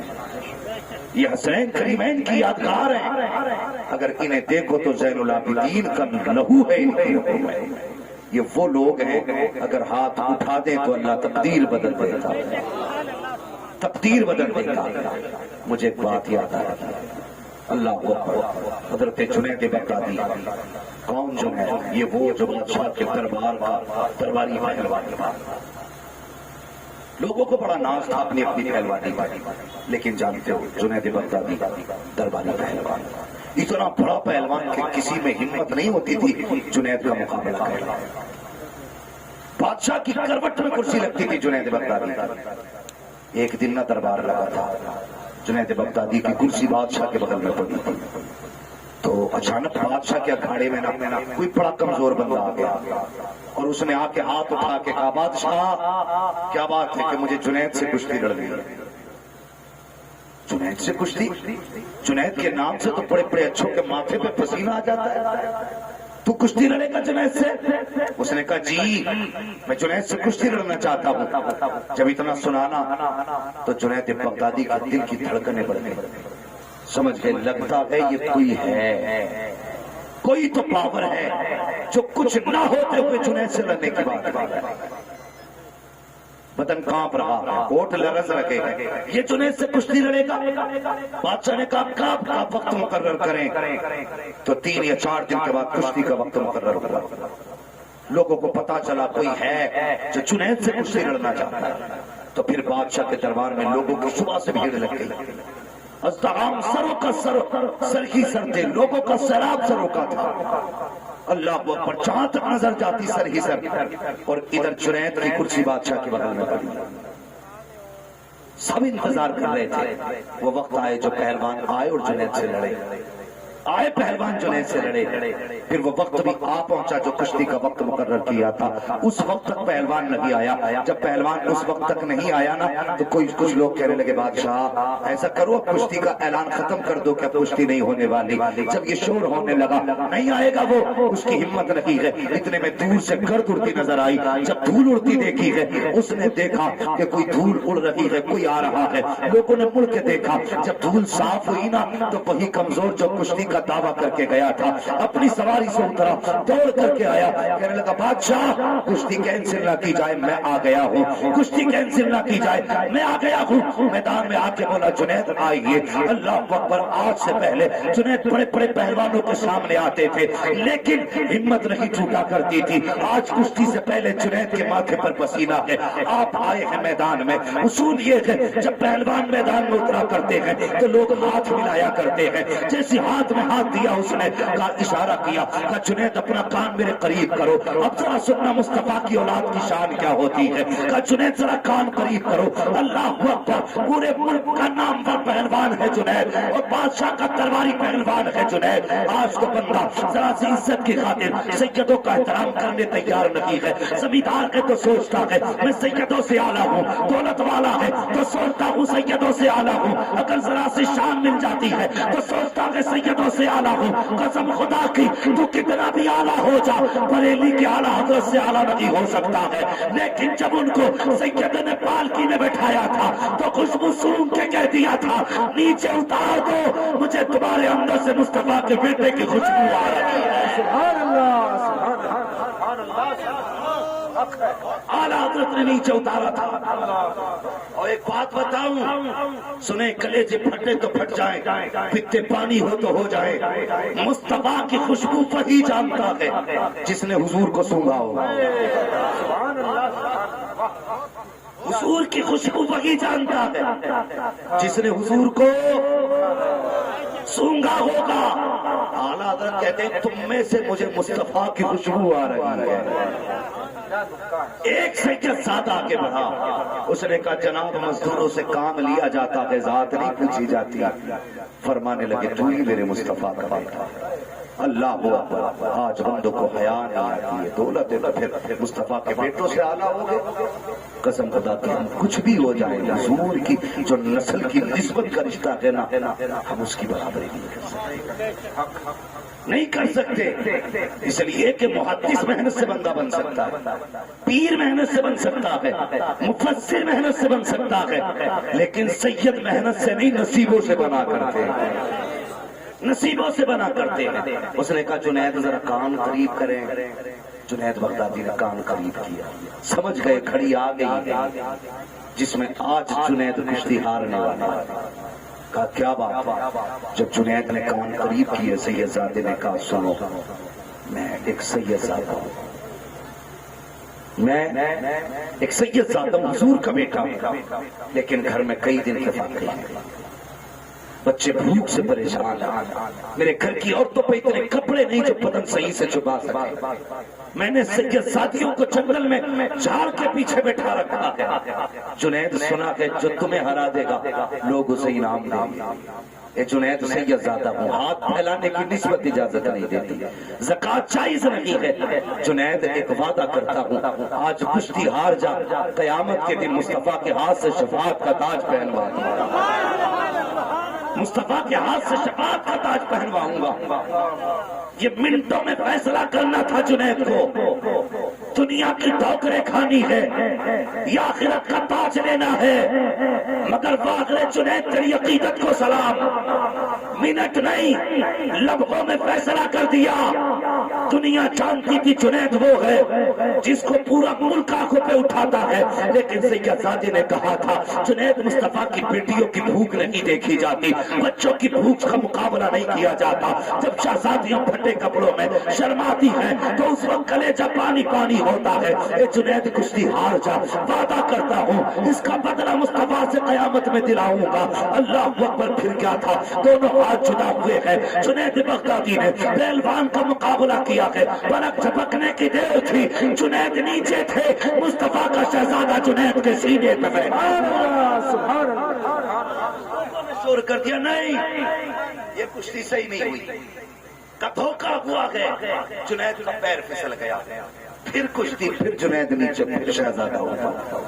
یہ حسین کریمین کی یادگار ہے، اگر انہیں دیکھو تو زین العابدین کا لہو ہے ان کی لہو میں۔ یہ وہ لوگ ہیں اگر ہاتھ اٹھا دیں تو اللہ تقدیر بدل دیتا ہے، تقدیر بدل دیتا ہے۔ مجھے ایک بات یاد آ رہی ہے، اللہ اکبر، حضرت جنید بغدادی کون جو ہے؟ یہ وہ جو بادشاہ کے دربار کا درباری پہلوان تھا۔ لوگوں کو بڑا ناز تھا اپنی اپنی پہلوانی پر، لیکن جانتے ہو جنید بغدادی درباری پہلوان اتنا بڑا پہلوان کہ کسی میں ہمت نہیں ہوتی تھی جنید کا مقابلہ کرنا۔ بادشاہ کی کروٹ میں کرسی لگتی تھی جنید بغدادی کی۔ ایک دن نہ دربار لگا تھا، جنید بغدادی کی کرسی بادشاہ کے بغل میں پڑی تھی، تو اچانک بادشاہ کے اکھاڑے میں نہ کوئی بڑا کمزور بندہ آ گیا اور اس نے آ کے ہاتھ اٹھا کے کہا، بادشاہ کیا بات ہے کہ مجھے جنید سے کشتی لڑنی ہے؟ جنید سے کشتی؟ جنید کے نام سے تو بڑے بڑے اچھوں کے ماتھے پہ پسینہ آ جاتا ہے، تو کشتی لڑے گا جنید سے؟ اس نے کہا جی میں جنید سے کشتی لڑنا چاہتا ہوں۔ جب اتنا سنانا تو جنید بغدادی کا دل کی دھڑکنیں بڑھ گئی، سمجھ گئے لگتا ہے یہ کوئی ہے، کوئی تو پاور ہے جو کچھ نہ ہوتے ہوئے جنید سے لڑنے کی بات ہے۔ بدن کانپ رہا، ہوٹ لرز رکھے، یہ جنید سے کشتی لڑے گا؟ بادشاہ نے کہا کب کا وقت مقرر کریں؟ تو 3 یا 4 دن کے بعد کشتی کا وقت مقرر ہوا۔ لوگوں کو پتا چلا کوئی ہے جو جنید سے کشتی لڑنا چاہتا ہے، تو پھر بادشاہ کے دربار میں لوگوں کی صبح سے بھیڑ لگ گئی۔ ازدحام سروں کا سر ہی سر تھے، لوگوں کا سیلاب سروں کا تھا۔ اللہ وہ پر جہاں تک نظر جاتی سر ہی سر، اور ادھر جنید کی کرسی بادشاہ کے بغل میں پڑی۔ سب انتظار کر رہے تھے وہ وقت آئے جو پہلوان آئے اور جنید سے لڑے، آئے پہلوان جنید سے لڑے۔ پھر وہ وقت بھی آ پہنچا جو کشتی کا وقت مقرر کیا تھا، اس وقت تک پہلوان نہیں آیا۔ جب پہلوان اس وقت تک نہیں آیا نا تو کچھ لوگ کہنے لگے بادشاہ ایسا کرو اب کشتی کا اعلان ختم کر دو کہ اب کشتی نہیں ہونے والی۔ جب یہ شور ہونے لگا نہیں آئے گا وہ، اس کی ہمت نہیں ہے، اتنے میں دور سے گرد اڑتی نظر آئی۔ جب دھول اڑتی دیکھی ہے اس نے دیکھا کہ کوئی دھول اڑ رہی ہے، کوئی آ رہا ہے۔ لوگوں نے مڑ کے دیکھا، جب دھول صاف ہوئی نا تو وہی کمزور جو کشتی کا دعویٰ کر کے گیا تھا اپنی سواری سے اترا، دوڑ کر کے آیا، کہنے لگا بادشاہ کشتی کینسل نہ کی جائے، میں آ گیا ہوں، کشتی کینسل نہ کی جائے، میں آ گیا ہوں۔ میدان میں آ کے بولا جنید آئیے۔ اللہ اکبر، آج سے پہلے جنید بڑے بڑے پہلوانوں کے سامنے آتے تھے لیکن ہمت نہیں ٹوٹا کرتی تھی۔ آج کشتی سے پہلے جنید کے ماتھے پر پسینہ ہے۔ آپ آئے ہیں میدان میں، اصول یہ ہے جب پہلوان میدان میں اترا کرتے ہیں تو لوگ ہاتھ ملایا کرتے ہیں، جیسے ہاتھ میں ہاتھ دیا اس نے کہا، اشارہ کیا، کہا جنید اپنا کان میرے قریب کرو، اب ذرا سننا مصطفیٰ کی اولاد کی شان کیا ہوتی ہے۔ کہا جنید ذرا کان قریب کرو۔ اللہ اکبر، پورے ملک کا نامور پہلوان ہے جنید اور بادشاہ کا درباری پہلوان ہے جنید۔ آج تو بندہ ذرا سی عزت کی خاطر سیدوں کا احترام کرنے تیار نہیں ہے۔ زمیندار ہے تو سوچتا ہے میں سیدوں سے اعلیٰ ہوں، دولت والا ہے تو سوچتا ہوں سیدوں سے اعلیٰ ہوں، اگر ذرا سی شان مل جاتی ہے تو سوچتا ہے سیدوں سے اعلیٰ ہوں۔ قسم خدا کی تو کتنا بھی اعلیٰ ہو جا، بریلی کے اعلیٰ حضرت سے اعلیٰ نہیں ہو سکتا ہے۔ لیکن جب ان کو سید نے پالکی میں بٹھایا تھا تو خوشبو سونگ کے کہہ دیا تھا نیچے اتار دو، مجھے تمہارے اندر سے مصطفیٰ کے بیٹے کی خوشبو آ رہی ہے۔ سبحان اللہ، سبحان اللہ۔ اعلیٰ حضرت نے نیچے اتارا تھا۔ اور ایک بات بتاؤں، سنیں کلیجے پھٹے تو پھٹ جائیں، پھٹے پانی ہو تو ہو جائے، مصطفیٰ کی خوشبو وہی جانتا ہے جس نے حضور کو سونگا ہو۔ حضور کی خوشبو وہی جانتا ہے جس نے حضور کو سونگا ہوگا۔ اعلیٰ حضرت کہتے ہیں تم میں سے مجھے مصطفیٰ کی خوشبو آ رہی ہے۔ ایک سید ساتھ آگے بڑھا، اس نے کہا جناب مزدوروں سے کام لیا جاتا ہے، ذات نہیں پوچھی جاتی۔ فرمانے لگے تو ہی میرے مصطفیٰ کا بیٹا۔ اللہ ہو اکبر، آج بندوں کو حیا نہیں آتی ہے، دولت ہے تو پھر مصطفیٰ کے بیٹوں سے اعلیٰ ہو گئے۔ قسم خدا کی ہم کچھ بھی ہو جائیں، حضور کی جو نسل کی نسبت کا رشتہ ہے نا، ہم اس کی برابری نہیں کر سکتے۔ نہیں کر سکتے، اس لیے کہ محدث محنت سے بندہ بن سکتا ہے، پیر محنت سے بن سکتا ہے، مفسر محنت سے بن سکتا ہے، لیکن سید محنت سے نہیں، نصیبوں سے بنا کرتے ہیں، نصیبوں سے بنا کرتے ہیں۔ اس نے کہا جنید ذرا کان قریب کریں، جنید بغدادی نے کان قریب کیا، سمجھ گئے گھڑی آ گئی ہے جس میں آج جنید کشتی ہارنے والا ہے۔ کہا کیا بات ہے؟ جب جنید نے کان قریب کیے سید زادے نے کہا سنو، میں ایک سید زادہ ہوں، میں ایک سید زادہ حضور کا بیٹا ہوں، لیکن گھر میں کئی دن کے فاقے ہیں، بچے بھوک سے پریشان ہیں، میرے گھر کی عورتوں پہ اتنے کپڑے نہیں جو بدن صحیح سے چھپا سکے، میں نے سید ساتھیوں کو جنگل میں جھاڑ کے پیچھے بیٹھا رکھا ہے۔ جنید سنا کہ جو تمہیں ہرا دے گا لوگ اسے انعام دیں گے۔ اے جنید سید زادہ ہوں، ہاتھ پھیلانے کی نسبت اجازت نہیں دیتی، زکوٰۃ جائز نہیں ہے۔ جنید ایک وعدہ کرتا ہوں، آج کشتی ہار جا، قیامت کے دن مصطفیٰ کے ہاتھ سے شفاعت کا تاج پہنواؤں گا، مصطفیٰ کے ہاتھ سے شفاعت کا تاج پہنواؤں گا۔ یہ منٹوں میں فیصلہ کرنا تھا جنید کو، دنیا کی ٹھوکریں کھانی ہے یا آخرت کا تاج لینا ہے، مگر واقعے جنید تیری عقیدت کو سلام، منٹ نہیں لمحوں میں فیصلہ کر دیا۔ دنیا جانتی تھی جنید وہ ہے جس کو پورا ملک آنکھوں پہ اٹھاتا ہے، لیکن سید زادے نے کہا تھا جنید مصطفیٰ کی بیٹیوں کی بھوک نہیں دیکھی جاتی، بچوں کی بھوک کا مقابلہ نہیں کیا جاتا، جب شہزادیاں پھٹے کپڑوں میں شرماتی ہیں تو اس وقت کلیجہ پانی پانی ہوتا ہے۔ اے جنید کشتی ہار جا، وعدہ کرتا ہوں اس کا بدلہ مصطفیٰ سے قیامت میں دلاؤں گا۔ اللہ اکبر، پھر کیا تھا، دونوں ہاتھ جدا ہوئے ہیں۔ جنید بغدادی نے پہلوان کا مقابلہ کیا ہے، پلک جھپکنے کی دیر تھی، جنید نیچے تھے، مصطفیٰ کا شہزادہ جنید کے سینے پہ بیٹھا۔ شور کر دیا نہیں، یہ کشتی صحیح نہیں ہوئی، کا دھوکہ ہوا ہے، جنید کا پیر پھسل گیا، پھر کشتی، پھر جنید نیچے، پھر شہزادہ ہوا،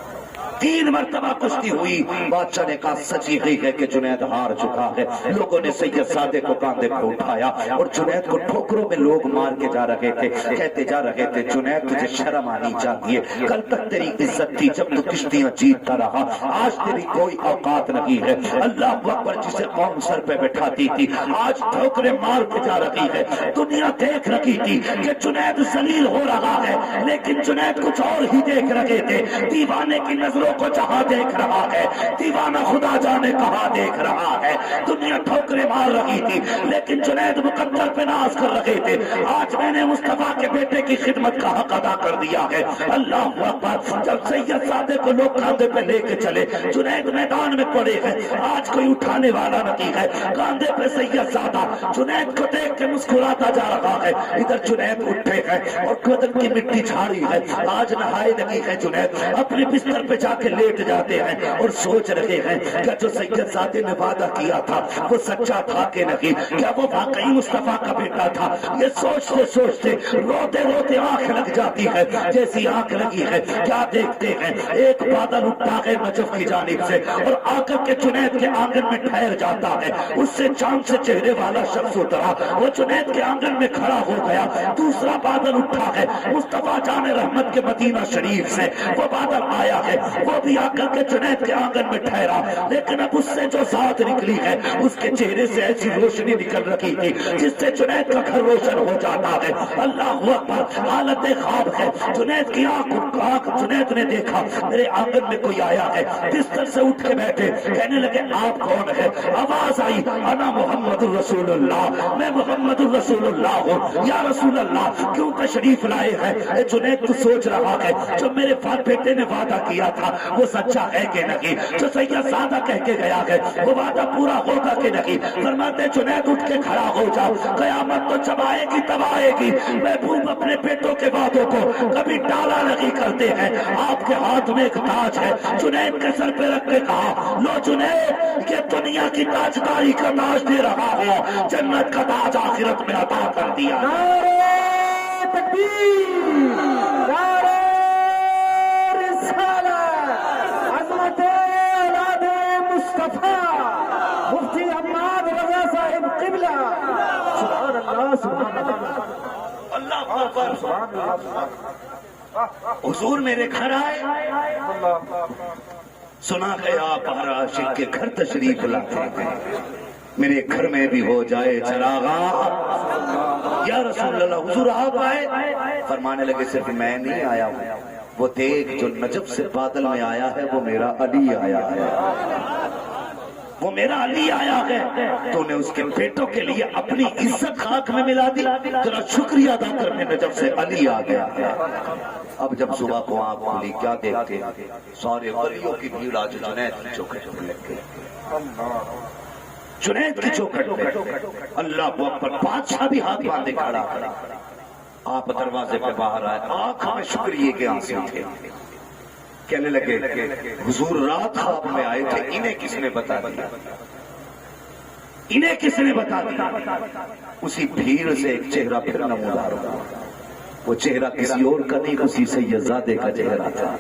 3 مرتبہ کشتی ہوئی۔ بادشاہ نے کہا سچی گئی ہے کہ جنید ہار چکا ہے۔ لوگوں نے سید زادے کو کاندھے پہ اٹھایا اور جنید کو ٹھوکروں میں لوگ مار کے جا رہے تھے، کہتے جا رہے تھے جنید تجھے شرم آنی چاہیے، کل تک تیری عزت تھی جب تو کشتیاں جیتتا رہا، آج تیری کوئی اوقات نہیں ہے۔ اللہ اکبر، جسے قوم سر پہ بٹھاتی تھی آج ٹھوکریں مار کے جا رہی ہے۔ دنیا دیکھ رہی تھی کہ جنید ذلیل ہو رہا ہے، لیکن جنید کچھ اور ہی دیکھ رہے تھے۔ دیوانے کی نظروں کو جہاں دیکھ رہا ہے، دیوانہ خدا جانے کہاں دیکھ رہا ہے۔ دنیا ٹھوکریں مار رہی تھی، لیکن جنید مقدر پہ ناز کر رہے تھے، آج میں نے مصطفیٰ کے بیٹے کی خدمت کا حق ادا کر دیا ہے۔ اللہ اکبر، جب سید زادے کو لوگ کاندھے پہ لے کے چلے، جنید میدان میں پڑے ہیں، آج کوئی اٹھانے والا نہیں ہے، کاندھے پہ سید زادہ جنید کو دیکھ کے مسکراتا جا رہا ہے۔ ادھر جنید اٹھے ہیں اور بدن کی مٹی جھاڑی ہے، آج نہائے نہیں ہے جنید، اپنے بستر پہ جا کے لیٹ جاتے ہیں اور سوچ رہے ہیں کہ جو سید زادے نے وعدہ کیا تھا وہ سچا تھا کہ نہیں، کیا وہ واقعی مصطفیٰ کا بیٹا تھا۔ یہ سوچتے سوچتے روتے روتے آنکھ لگ جاتی ہے، جیسی آنکھ لگی ہے کیا دیکھتے ہیں، ایک بادل اٹھتا ہے نجف کی جانب سے اور آ کر کے جنید کے آنگن میں ٹھہر جاتا ہے۔ اس سے چاند سے چہرے والا شخص اترا، وہ جنید کے آنگن میں کھڑا ہو گیا۔ دوسرا بادل اٹھا ہے مصطفیٰ جان رحمت کے مدینہ شریف سے، وہ بادل آیا ہے، وہ بھی آ کر کے جنید کے آنگن میں ٹھہرا، لیکن اب اس سے جو ذات نکلی ہے اس کے چہرے سے ایسی روشنی نکل رہی تھی جس سے جنید کا گھر روشن ہو جاتا ہے۔ اللہ اکبر، حالت خواب ہے، جنید کی آنکھ، جنید نے دیکھا میرے آنگن میں کوئی آیا ہے، بستر سے اٹھ کے بیٹھے، کہنے لگے آپ کون ہے؟ آواز آئی انا محمد الرسول اللہ، میں محمد الرسول اللہ ہوں۔ یا رسول اللہ کیوں تشریف لائے ہیں؟ اے جنید تو سوچ رہا ہے جو میرے بیٹے نے وعدہ کیا تھا وہ سچا ہے کہ نہیں، جو سید زادہ کہہ کے گیا ہے وہ وعدہ پورا ہوگا کہ نہیں؟ فرماتے جنید اٹھ کے کھڑا ہو جاؤ، قیامت تو جب آئے گی تب آئے گی، محبوب اپنے بیٹوں کے وعدوں کو کبھی ٹالا نہیں کرتے ہیں۔ آپ کے ہاتھ میں ایک تاج ہے، جنید کے سر پہ رکھ کے کہا لو جنید، یہ دنیا کی تاجداری کا تاج دے رہا ہو، جنت کا تاج آخرت میں عطا کر دیا۔ نعرہ تکبیر، نعرہ رسالت، عظمت اولاد مصطفیٰ مفتی حماد رضا صاحب قبلہ، سبحان اللہ سبحان اللہ۔ حضور میرے گھر آئے، سنا گیا آپ ہر عاشق کے گھر تشریف لاتے ہیں، میرے گھر میں بھی ہو جائے چراغاں یا رسول اللہ۔ حضور آپ آئے، فرمانے لگے صرف میں نہیں آیا ہوں، وہ دیکھ جو نجف سے بادل میں آیا ہے وہ میرا علی آیا ہے، وہ میرا علی آیا ہے، تو نے اس کے بیٹوں کے لیے اپنی عزت خاک میں ملا دی، ذرا شکریہ ادا کرنے نجف سے علی آ گیا ہے۔ اب جب صبح کو آنکھ کھلی کیا دیکھتے ہیں؟ سارے ولیوں کی بھیڑ آج جنید کی چوکھٹ میں لگ گئی، جنید کی چوکھٹ میں۔ اللہ اکبر، بادشاہ بھی ہاتھ باندھے کھڑا، آپ دروازے پہ باہر آئے، آنکھ میں شکریہ کے آنسو تھے، کہنے لگے حضور رات خواب میں آئے تھے، انہیں کس نے بتا دیا، انہیں کس نے بتا دیا؟ اسی بھیڑ سے ایک چہرہ پھر نمودار ہوا، وہ چہرہ کسی اور کا نہیں، اسی سیدزادے کا چہرہ تھا۔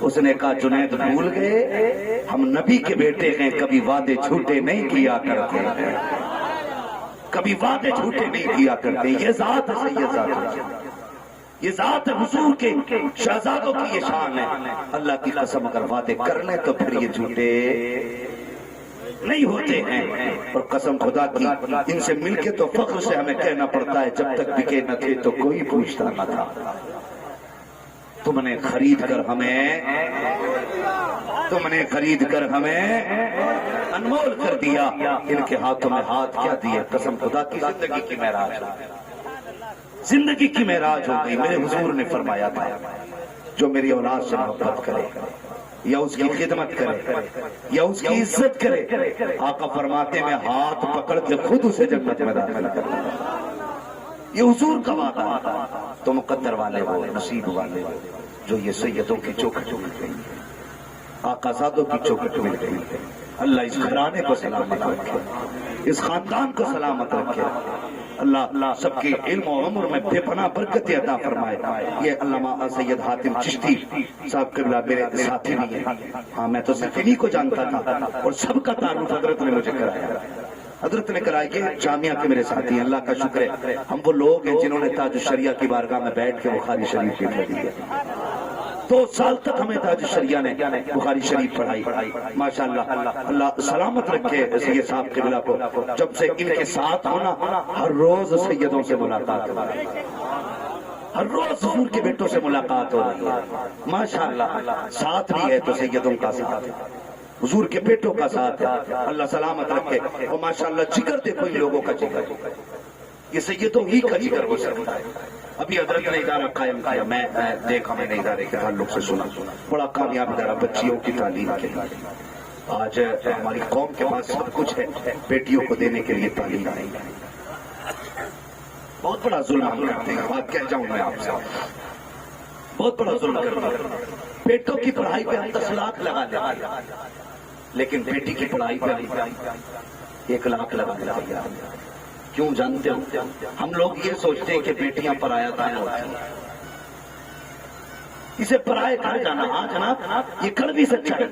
اس نے کہا جنید بھول گئے ہم نبی کے بیٹے ہیں، کبھی وعدے جھوٹے نہیں کیا کرتے ہیں، کبھی وعدے جھوٹے نہیں کیا کرتے، یہ ذات ہے سیدزادے، یہ ذات حضور کے شہزادوں کی یہ شان ہے۔ اللہ کی قسم اگر وعدے کر لیں تو پھر یہ جھوٹے نہیں ہوتے ہیں، اور قسم خدا کی ان سے مل کے تو فخر سے ہمیں کہنا پڑتا ہے جب تک بکے نہ تھے تو کوئی پوچھتا نہ تھا، تم نے خرید کر ہمیں، تم نے خرید کر ہمیں انمول کر دیا، ان کے ہاتھوں میں ہاتھ کیا دیے، قسم خدا کی زندگی کی معراج ہو گئی، زندگی کی معراج ہو گئی۔ میرے حضور نے فرمایا تھا جو میری اولاد سے محبت کرے یا اس کی خدمت کرے یا اس کی عزت کرے، آقا فرماتے میں ہاتھ پکڑ کے خود اسے جنت میں داخل کرتا، یہ حضور کا وعدہ۔ تو مقدر والے ہو، نصیب والے ہو جو یہ سیدوں کی چوکھٹ مل گئی، آقا زادوں کی چوکھٹ مل گئی۔ اللہ اس گھرانے کو سلامت رکھے، اس خاندان کو سلامت رکھے، اللہ سب کے علم و عمر میں بے پناہ برکت عطا فرمائے۔ یہ علامہ سید حاتم چشتی صاحب قبلہ میرے ساتھی بھی ہیں، ہاں میں تو صرف انہی کو جانتا تھا اور سب کا تعارف حضرت نے مجھے کرایا، حضرت نے کرایا کہ جامعہ کے میرے ساتھی ہیں۔ اللہ کا شکر ہے ہم وہ لوگ ہیں جنہوں نے تاج الشریعہ کی بارگاہ میں بیٹھ کے بخاری شریف کی پڑھی ہے، 2 سال تک ہمیں تاج الشریعہ نے بخاری شریف پڑھائی، ماشاءاللہ۔ اللہ سلامت رکھے سید صاحب قبلہ کو، جب سے ان کے ساتھ ہونا ہر روز سیدوں سے ملاقات ہو رہی ہے، ہر روز حضور کے بیٹوں سے ملاقات ہو رہی ہے، ماشاءاللہ۔ ساتھ بھی ہے تو سیدوں کا ساتھ ہے، حضور کے بیٹوں کا ساتھ ہے، اللہ سلامت رکھے۔ اور ماشاءاللہ جگر دیکھو ان لوگوں کا جگر، یہ سیدوں ہی کا جگر ہو سکتا ہے۔ ابھی حضرت نے ادارہ قائم کیا، میں دیکھا، میں نے ادارے کے تعلق سے سنا، بڑا کامیاب ادارہ بچیوں کی تعلیم کے لیے۔ آج ہماری قوم کے پاس سب کچھ ہے، بیٹیوں کو دینے کے لیے تعلیم نہیں ہے، بہت بڑا ظلم ہم کرتے ہیں، بات کہہ جاؤں میں آپ سے، بہت بڑا ظلم کرتے ہیں۔ بیٹوں کی پڑھائی پہ ہم 10 لاکھ لگا دیں، لیکن بیٹی کی پڑھائی پہ 1 لاکھ لگا دیں۔ کیوں جانتے ہو؟ ہم لوگ یہ سوچتے ہیں کہ بیٹیاں پرایا دان ہوتی ہیں، اسے پرائے گھر جانا، ہاں جناب یہ کر بھی سچا ہے،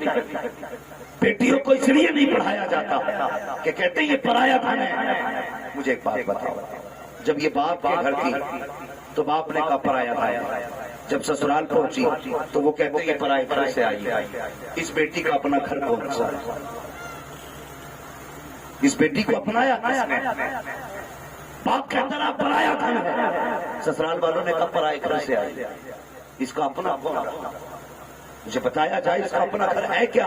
بیٹیوں کو اس لیے نہیں پڑھایا جاتا کہ کہتے ہیں یہ پرایا دھن ہے۔ مجھے ایک بات بتاؤ، جب یہ باپ کے گھر تھی تو باپ نے کہا پرایا دھن ہے، جب سسرال پہنچی تو وہ کہتے ہیں یہ پرائے گھر سے آئی ہے۔ اس بیٹی کا اپنا گھر کون سا ہے؟ اس بیٹی کو اپنایا کس نے؟ باپ کہتا رہا پرایا دھن ہے، سسرال والوں نے کہا پرائے گھر سے آئی، اس کا اپنا کون ہے؟ مجھے بتایا جائے اس کا اپنا گھر ہے کیا؟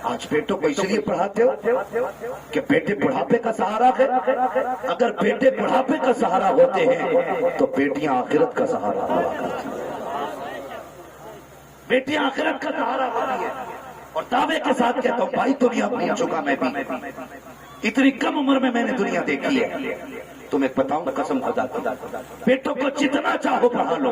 آج بیٹوں کو اس لیے پڑھاتے ہو کہ بیٹے بڑھاپے کا سہارا ہے، اگر بیٹے بڑھاپے کا سہارا ہوتے ہیں تو بیٹیاں آخرت کا سہارا ہوا کرتی ہیں، بیٹیاں آخرت کا سہارا ہوتی ہے۔ اور دعوے کے ساتھ کہتا ہوں بھائی دنیا بھول چکا میں بھی، اتنی کم عمر میں نے دنیا دیکھی ہے، تمہیں بتاؤں قسم خدا کی، بیٹوں کو جتنا چاہو پڑھا لو،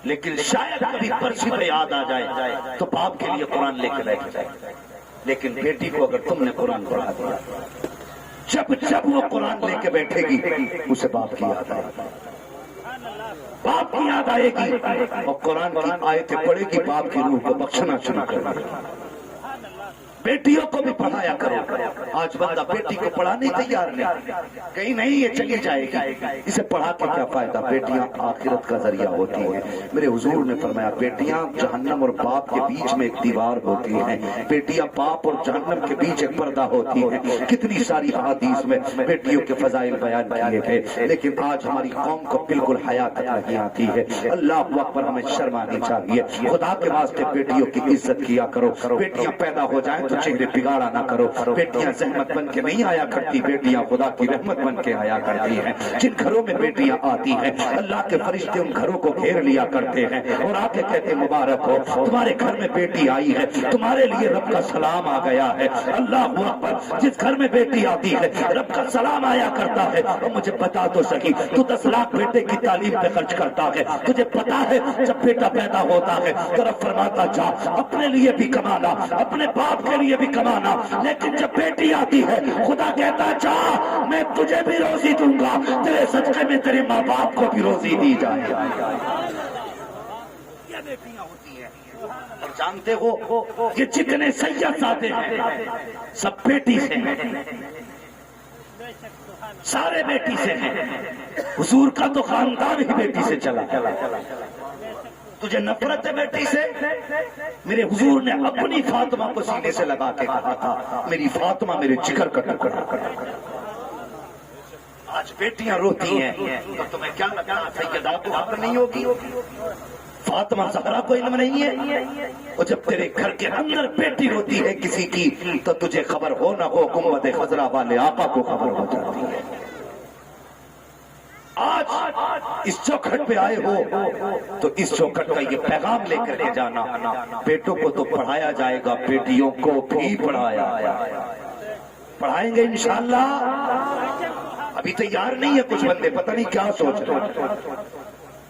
لیکن شاید کبھی پرچی پہ یاد آ جائے تو باپ کے لیے قرآن لے کے بیٹھ جائے، لیکن بیٹی کو اگر تم نے قرآن پڑھا دیا، جب وہ قرآن لے کے بیٹھے گی اسے باپ کی یاد آئے گی، باپ کی یاد آئے گی، اور قرآن کی آیتیں پڑھے گی، باپ کی روح کو بخشنا شروع کر دے گی۔ بیٹیوں کو بھی پڑھایا کرو. آج بندہ بیٹی کو پڑھانے تیار نہیں, کہیں نہیں یہ چلی جائے گی, اسے پڑھا کے کیا فائدہ. بیٹیاں آخرت کا ذریعہ ہوتی ہیں. میرے حضور نے فرمایا بیٹیاں جہنم اور باپ کے بیچ میں ایک دیوار ہوتی ہیں, بیٹیاں باپ اور جہنم کے بیچ ایک پردہ ہوتی ہیں. کتنی ساری احادیث میں بیٹیوں کے فضائل بیان کیے تھے, لیکن آج ہماری قوم کو بالکل حیا نہیں آتی ہے. اللہ اکبر, ہمیں شرم آنی چاہیے. خدا کے واسطے بیٹیوں کی عزت کیا کرو. بیٹیاں پیدا ہو جائیں تو چہرے بگاڑا نہ کرو. بیٹیاں زحمت بن کے نہیں آیا کرتی, بیٹیاں خدا کی رحمت بن کے آیا کرتی ہیں. جن گھروں میں بیٹیاں آتی ہیں اللہ کے فرشتے ان گھروں کو گھیر لیا کرتے ہیں اور آ کے کہتے مبارک ہو تمہارے گھر میں بیٹی آئی ہے, تمہارے لیے رب کا سلام آ گیا ہے. اللہ اکبر, جس گھر میں بیٹی آتی ہے رب کا سلام آیا کرتا ہے. اور مجھے بتا تو سکی, تو 10 لاکھ بیٹے کی تعلیم پہ خرچ کرتا ہے, تجھے پتا ہے جب بیٹا پیدا ہوتا ہے تو رب فرماتا جا اپنے لیے بھی کمانا, اپنے باپ کے لیے بھی کمانا, لیکن جب بیٹی آتی ہے خدا کہتا جا میں تجھے بھی روزی دوں گا, تیرے صدقے میں تیرے ماں باپ کو بھی روزی دی جائے. یہ بیٹیاں ہوتی ہیں. اور جانتے ہو یہ جتنے سید زادے ہیں سب بیٹی سے ہیں, سارے بیٹی سے ہیں. حضور کا تو خاندان ہی بیٹی سے چلا. تجھے نفرت ہے بیٹی سے؟ میرے حضور نے اپنی فاطمہ کو سینے سے لگا کے کہا تھا میری فاطمہ میرے جگر کا ٹکڑا. آج بیٹیاں روتی ہیں تو تمہیں کیا لگا سیدہ کو حق نہیں ہوگی؟ فاطمہ زہرا کو علم نہیں ہے؟ اور جب تیرے گھر کے اندر بیٹی روتی ہے کسی کی تو تجھے خبر ہو نہ ہو گنبد خضرا والے آقا کو خبر ہو جاتی ہے. آج اس چوکھٹ پہ آئے ہو تو اس چوکھٹ کا یہ پیغام لے کر کے جانا, بیٹوں کو تو پڑھایا جائے گا, بیٹیوں کو بھی پڑھائیں گے انشاءاللہ. ابھی تیار نہیں ہے کچھ بندے, پتہ نہیں کیا سوچ رہے.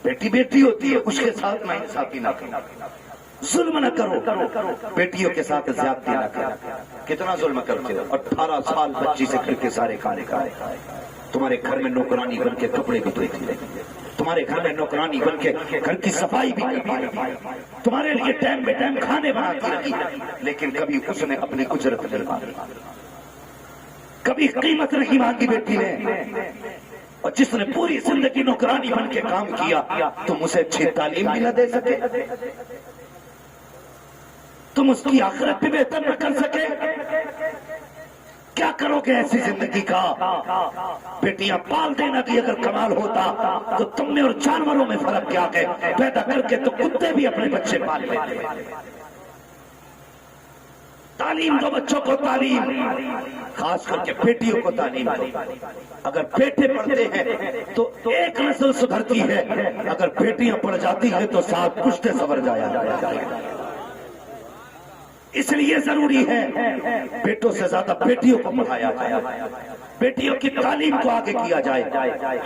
بیٹی بیٹی ہوتی ہے, اس کے ساتھ ناانصافی نہ کرو, ظلم نہ کرو, بیٹیوں کے ساتھ زیادتی نہ کرو. کتنا ظلم کرتے ہو, 18 سال بچی سے کر کے سارے کھانے کھائے. تمہارے گھر میں نوکرانی بن کے کپڑے بھی دھوتی رہی, تمہارے گھر میں نوکرانی بن کے گھر کی صفائی بھی کرتی رہی, تمہارے لیے ٹائم بے ٹائم کھانے بناتی رہی, لیکن کبھی اس نے اپنی اجرت نہیں مانگی, کبھی قیمت نہیں مانگی بیٹی نے. اور جس نے پوری زندگی نوکرانی بن کے کام کیا تم اسے اچھی تعلیم بھی نہ دے سکے, تم اس کی آخرت بھی بہتر نہ کر سکے. کیا کرو گے ایسی زندگی کا؟ بیٹیاں پال دینا بھی اگر کمال ہوتا تو تم میں اور جانوروں میں فرق کیا ہے؟ پیدا کر کے تو کتے بھی اپنے بچے پال لیتے. تعلیم دو بچوں کو, تعلیم خاص کر کے بیٹیوں کو تعلیم دو. اگر بیٹے پڑھتے ہیں تو ایک نسل سدھرتی ہے, اگر بیٹیاں پڑھ جاتی ہیں تو 7 پشتے سنور جایا. اس لیے ضروری ہے بیٹوں سے زیادہ بیٹیوں کو پڑھایا جائے, بیٹیوں کی تعلیم کو آگے کیا جائے.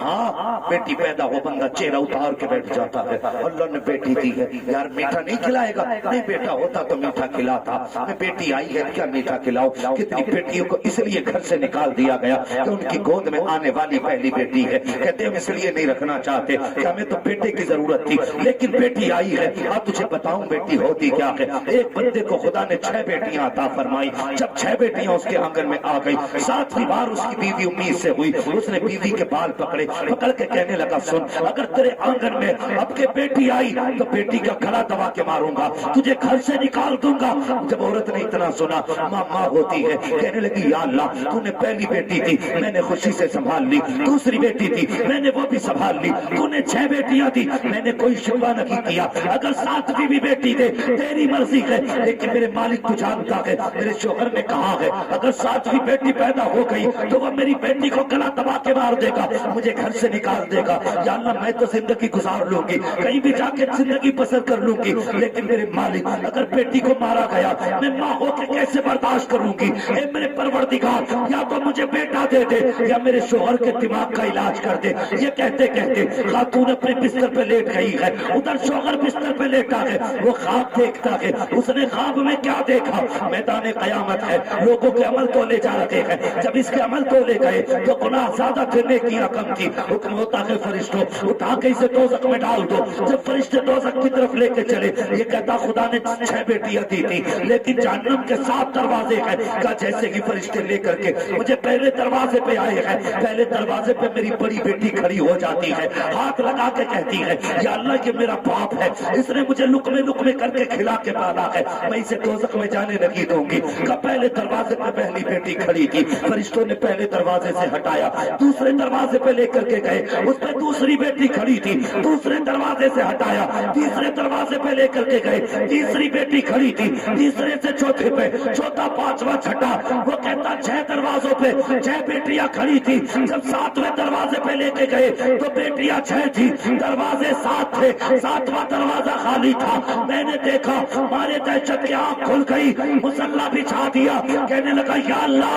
ہاں بیٹی پیدا ہو بندہ چہرہ اتار کے بیٹھ جاتا ہے, اللہ نے بیٹی دی ہے یار میٹھا نہیں کھلائے گا, نہیں بیٹا ہوتا تو میٹھا کھلاتا, میں بیٹی آئی ہے کیا میٹھا کھلاؤ. کتنی بیٹیوں کو اس لیے گھر سے نکال دیا گیا کہ ان کی گود میں آنے والی پہلی بیٹی ہے, کہتے ہم اس لیے نہیں رکھنا چاہتے کہ ہمیں تو بیٹے کی ضرورت تھی, لیکن بیٹی آئی ہے. اب تجھے بتاؤں بیٹی ہوتی کیا ہے. ایک بندے کو خدا نے 6 بیٹیاں عطا فرمائی, جب 6 بیٹیاں اس کے آنگن میں آ گئی, 7ویں بار اس کی بیوی امید سے ہوئی, اس نے بیوی کے بال پکڑ کے کہنے لگا سن اگر تیرے آنگن میں اب کے بیٹی آئی تو بیٹی کا گلا دبا کے ماروں گا, تجھے گھر سے نکال دوں گا. جب عورت نے اتنا سنا, ماں ہوتی ہے, کہنے لگی یا اللہ تو نے پہلی بیٹی تھی میں نے خوشی سے سنبھال لی, دوسری بیٹی تھی میں نے وہ بھی سنبھال لی, تو نے 6 بیٹیاں تھی میں نے کوئی شکوہ نہیں کیا, اگر 7ویں بھی بیٹی دے تیری مرضی ہے, لیکن میرے مالک تو جانتا ہے میرے شوہر نے کہا ہے اگر 7ویں بیٹی پیدا ہو گئی تو وہ میری بیٹی کو گلا دبا کے مار دے گا, مجھے گھر سے نکال دے گا. یا اللہ میں تو زندگی گزار لوں گی, کہیں بھی جا کے زندگی بسر کر لوں گی, لیکن میرے مالک اگر بیٹی کو مارا گیا میں ماں ہو کے کیسے برداشت کروں گی. اے میرے پروردگار یا تو مجھے بیٹا دے دے یا میرے شوہر کے دماغ کا علاج کر دے. یہ کہتے کہتے خاتون اپنے بستر پہ لیٹ گئی ہے, ادھر شوہر بستر پہ لیٹا ہے, وہ خواب دیکھتا ہے. اس نے خواب میں کیا دیکھا؟ میدان قیامت ہے, لوگوں کے عمل تو لے جا رہے ہیں, جب اس کے عمل کو لے گئے تو گناہ زیادہ تھے نیکیاں کم تھی. حکم ہوتا ہے فرشتوں اٹھا کے اسے دوزخ میں ڈال دو. جب فرشتے دوزخ کی طرف لے کے چلے یہ کہتا خدا نے 6 بیٹیاں دی تھی لیکن جہنم کے 7 دروازے ہیں. کہا جیسے ہی فرشتے لے کر کے مجھے پہلے دروازے پہ آئے ہیں پہلے دروازے پہ میری بڑی بیٹی کھڑی ہو جاتی ہے ہاتھ لگا کے کہتی ہے یا اللہ یہ میرا باپ ہے اس نے مجھے لقمے لقمے کر کے کھلا کے پالا ہے میں اسے دوزخ میں جانے نہیں دوں گی. کہ پہلے دروازے پہ پہلی بیٹی کھڑی تھی فرشتوں نے پہلے دروازے سے ہٹایا دوسرے دروازے پہ لے کر کے گئے اس پہ دوسری بیٹی کھڑی تھی دوسرے دروازے سے ہٹایا تیسرے دروازے پہ لے کر کے گئے تیسری بیٹی کھڑی تھی تیسرے سے چوتھے پہ چوتھا پانچواں چھٹا. وہ کہتا 6 دروازوں پہ 6 بیٹیاں کھڑی تھی جب 7ویں دروازے پہ لے کے گئے تو بیٹیاں 6 تھی دروازے 7 تھے 7واں دروازہ خالی تھا. میں نے دیکھا ہمارے دہشت کی آنکھ کھل گئی مسلح بچھا دیا کہنے لگا یا اللہ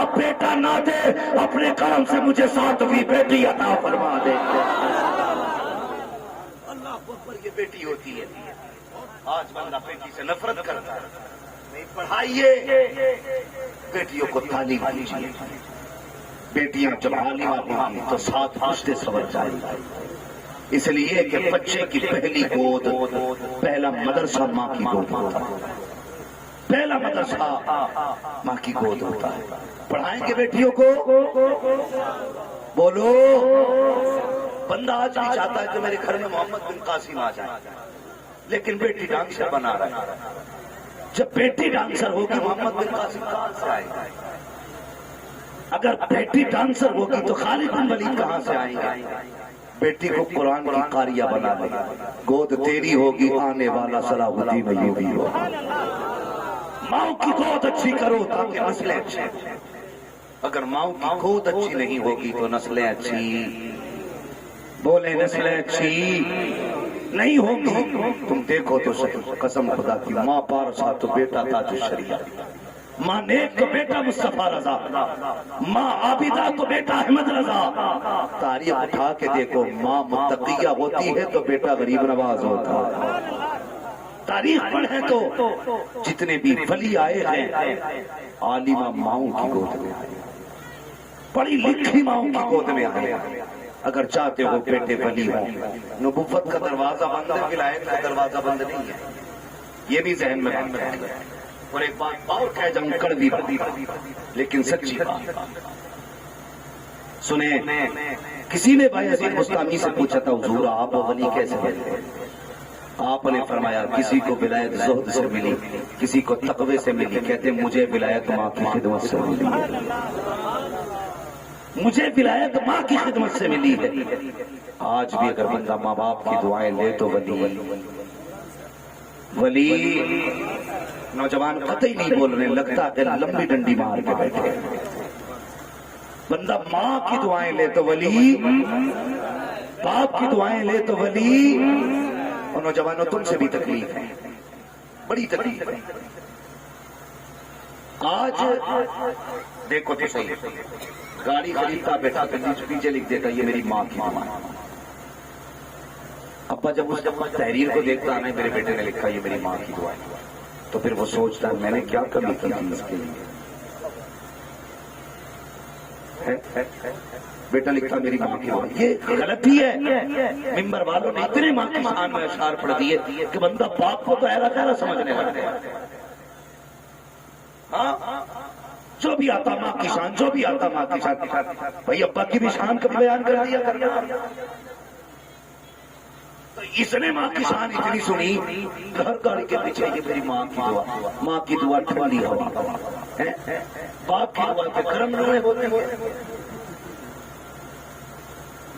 اب بیٹا نہ دے اپنے کرم سے مجھے 7ویں بیٹی عطا فرما دے. اللہ پر یہ بیٹی ہوتی ہے. آج بندہ بیٹی سے نفرت کرتا ہے. نہیں پڑھائیے بیٹیوں کو تعلیم دیجیے. بیٹیاں جب عالمہ ہوتی تو 7 پشتے سبر جائیں گے. اس لیے کہ بچے کی پہلی گود پہلا مدرسہ ماں کی گود ہوتا ہے. پہلا مدرسہ ماں کی گود ہوتا ہے. پڑھائیں گے بیٹیوں کو بولو. بندہ آج بھی چاہتا ہے کہ میرے گھر میں محمد بن قاسم آ جائے لیکن بیٹی ڈانسر بنا رہا ہے. جب بیٹی ڈانسر ہوگی محمد بن قاسم کہاں سے آئے گا؟ اگر بیٹی ڈانسر ہوگی تو خالد بن ولید کہاں سے آئیں گے؟ بیٹی کو قرآن کی قاریہ بنا لے. گود تیری ہوگی آنے والا صلاح الدین ایوبی ہوگا. ماؤں کی گود اچھی کرو تاکہ نسلیں اچھی. اگر ماؤں کی گود اچھی نہیں ہوگی تو نسلیں اچھی بولے نسلیں اچھی نہیں ہوگی. تم دیکھو تو صحیح قسم خدا کی ماں پارسا تو بیٹا تاج الشریعہ ماں نیک تو بیٹا مصطفیٰ رضا ماں عابدہ تو بیٹا احمد رضا. تاریخ اٹھا کے دیکھو ماں متقیہ ہوتی ہے تو بیٹا غریب نواز ہوتا ہے. تاریخ پڑھیں تو جتنے بھی ولی آئے ہیں عالمہ ماؤں کی گود میں آئے پڑھی لکھی ماؤں کی گود میں آئے. اگر چاہتے ہو بیٹے ولی ہوں نبوت کا دروازہ بند ہے ولایت کا دروازہ بند نہیں ہے. یہ بھی ذہن میں بند ہے. اور ایک بات اور کہہ جاؤں کڑوی لیکن سچی بات سنیں. کسی نے بھائی عزیز مستانی سے پوچھا تھا حضور آپ ولی کیسے بنے؟ آپ نے فرمایا کسی کو ولایت زہد سے ملی کسی کو تقوی سے ملی. کہتے مجھے ولایت ماں کی خدمت سے ملی مجھے ولایت ماں کی خدمت سے ملی ہے. آج بھی اگر بندہ ماں باپ کی دعائیں لے تو ولی نوجوان قطعی نہیں بولنے لگتا کہ لمبی ڈنڈی مار کے بیٹھے. بندہ ماں کی دعائیں لے تو ولی باپ کی دعائیں لے تو ولی. اور نوجوانوں تم سے بھی تکلیف ہے بڑی تکلیف ہے. آج دیکھو تو صحیح گاڑی خریدتا بیٹھا پیچھے لکھ دیتا یہ میری ماں کی دعا ہے. ابا جب تحریر کو دیکھتا ہے میرے بیٹے نے لکھا یہ میری ماں کی دعا ہے تو پھر وہ سوچتا ہے میں نے کیا کمی کی تھی اس کے لیے. بیٹا لکھتا میری ماں کی دعا. یہ غلطی ہے. ممبر والوں نے اتنے ماں کی شان میں اشعار پڑھ دیے کہ بندہ باپ کو تو ایرا کہرا سمجھنے لگتا ہے. جو بھی آتا ماں کی شان جو بھی آتا ماں کی شان. بھائی ابا کی بھی شان کبھی بیان کر دیا کرنا. تو اس نے ماں کی شان اتنی سنی گھر گاڑی کے پیچھے یہ میری ماں کی دعا ماں کی دعا ٹھنڈی ہوا باپ کی دعا پہ گرم روئے ہوتے ہوئے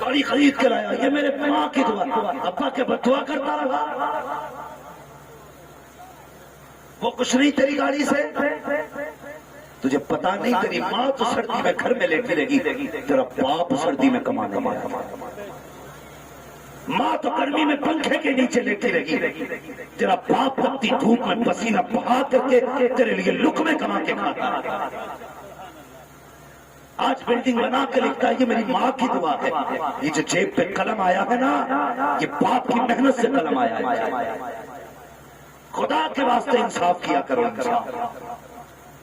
گاڑی خرید کے لایا یہ میرے ماں کی دعا. ابا کے بدعا کرتا رہا وہ کچھ نہیں تیری گاڑی سے. تجھے پتا نہیں تیری ماں تو سردی میں گھر میں لیٹی رہی تیرا باپ سردی میں کمانے گیا. ماں تو گرمی میں پنکھے کے نیچے لیٹی رہی تیرا باپ پتی دھوپ میں پسینہ بہا کر کے تیرے لیے لقمے کما کے کھاتا. آج بلڈنگ بنا کے لکھتا ہے یہ میری ماں کی دعا ہے. یہ جو جیب پہ قلم آیا ہے نا یہ باپ کی محنت سے قلم آیا ہے. خدا کے واسطے انصاف کیا کرو. انصاف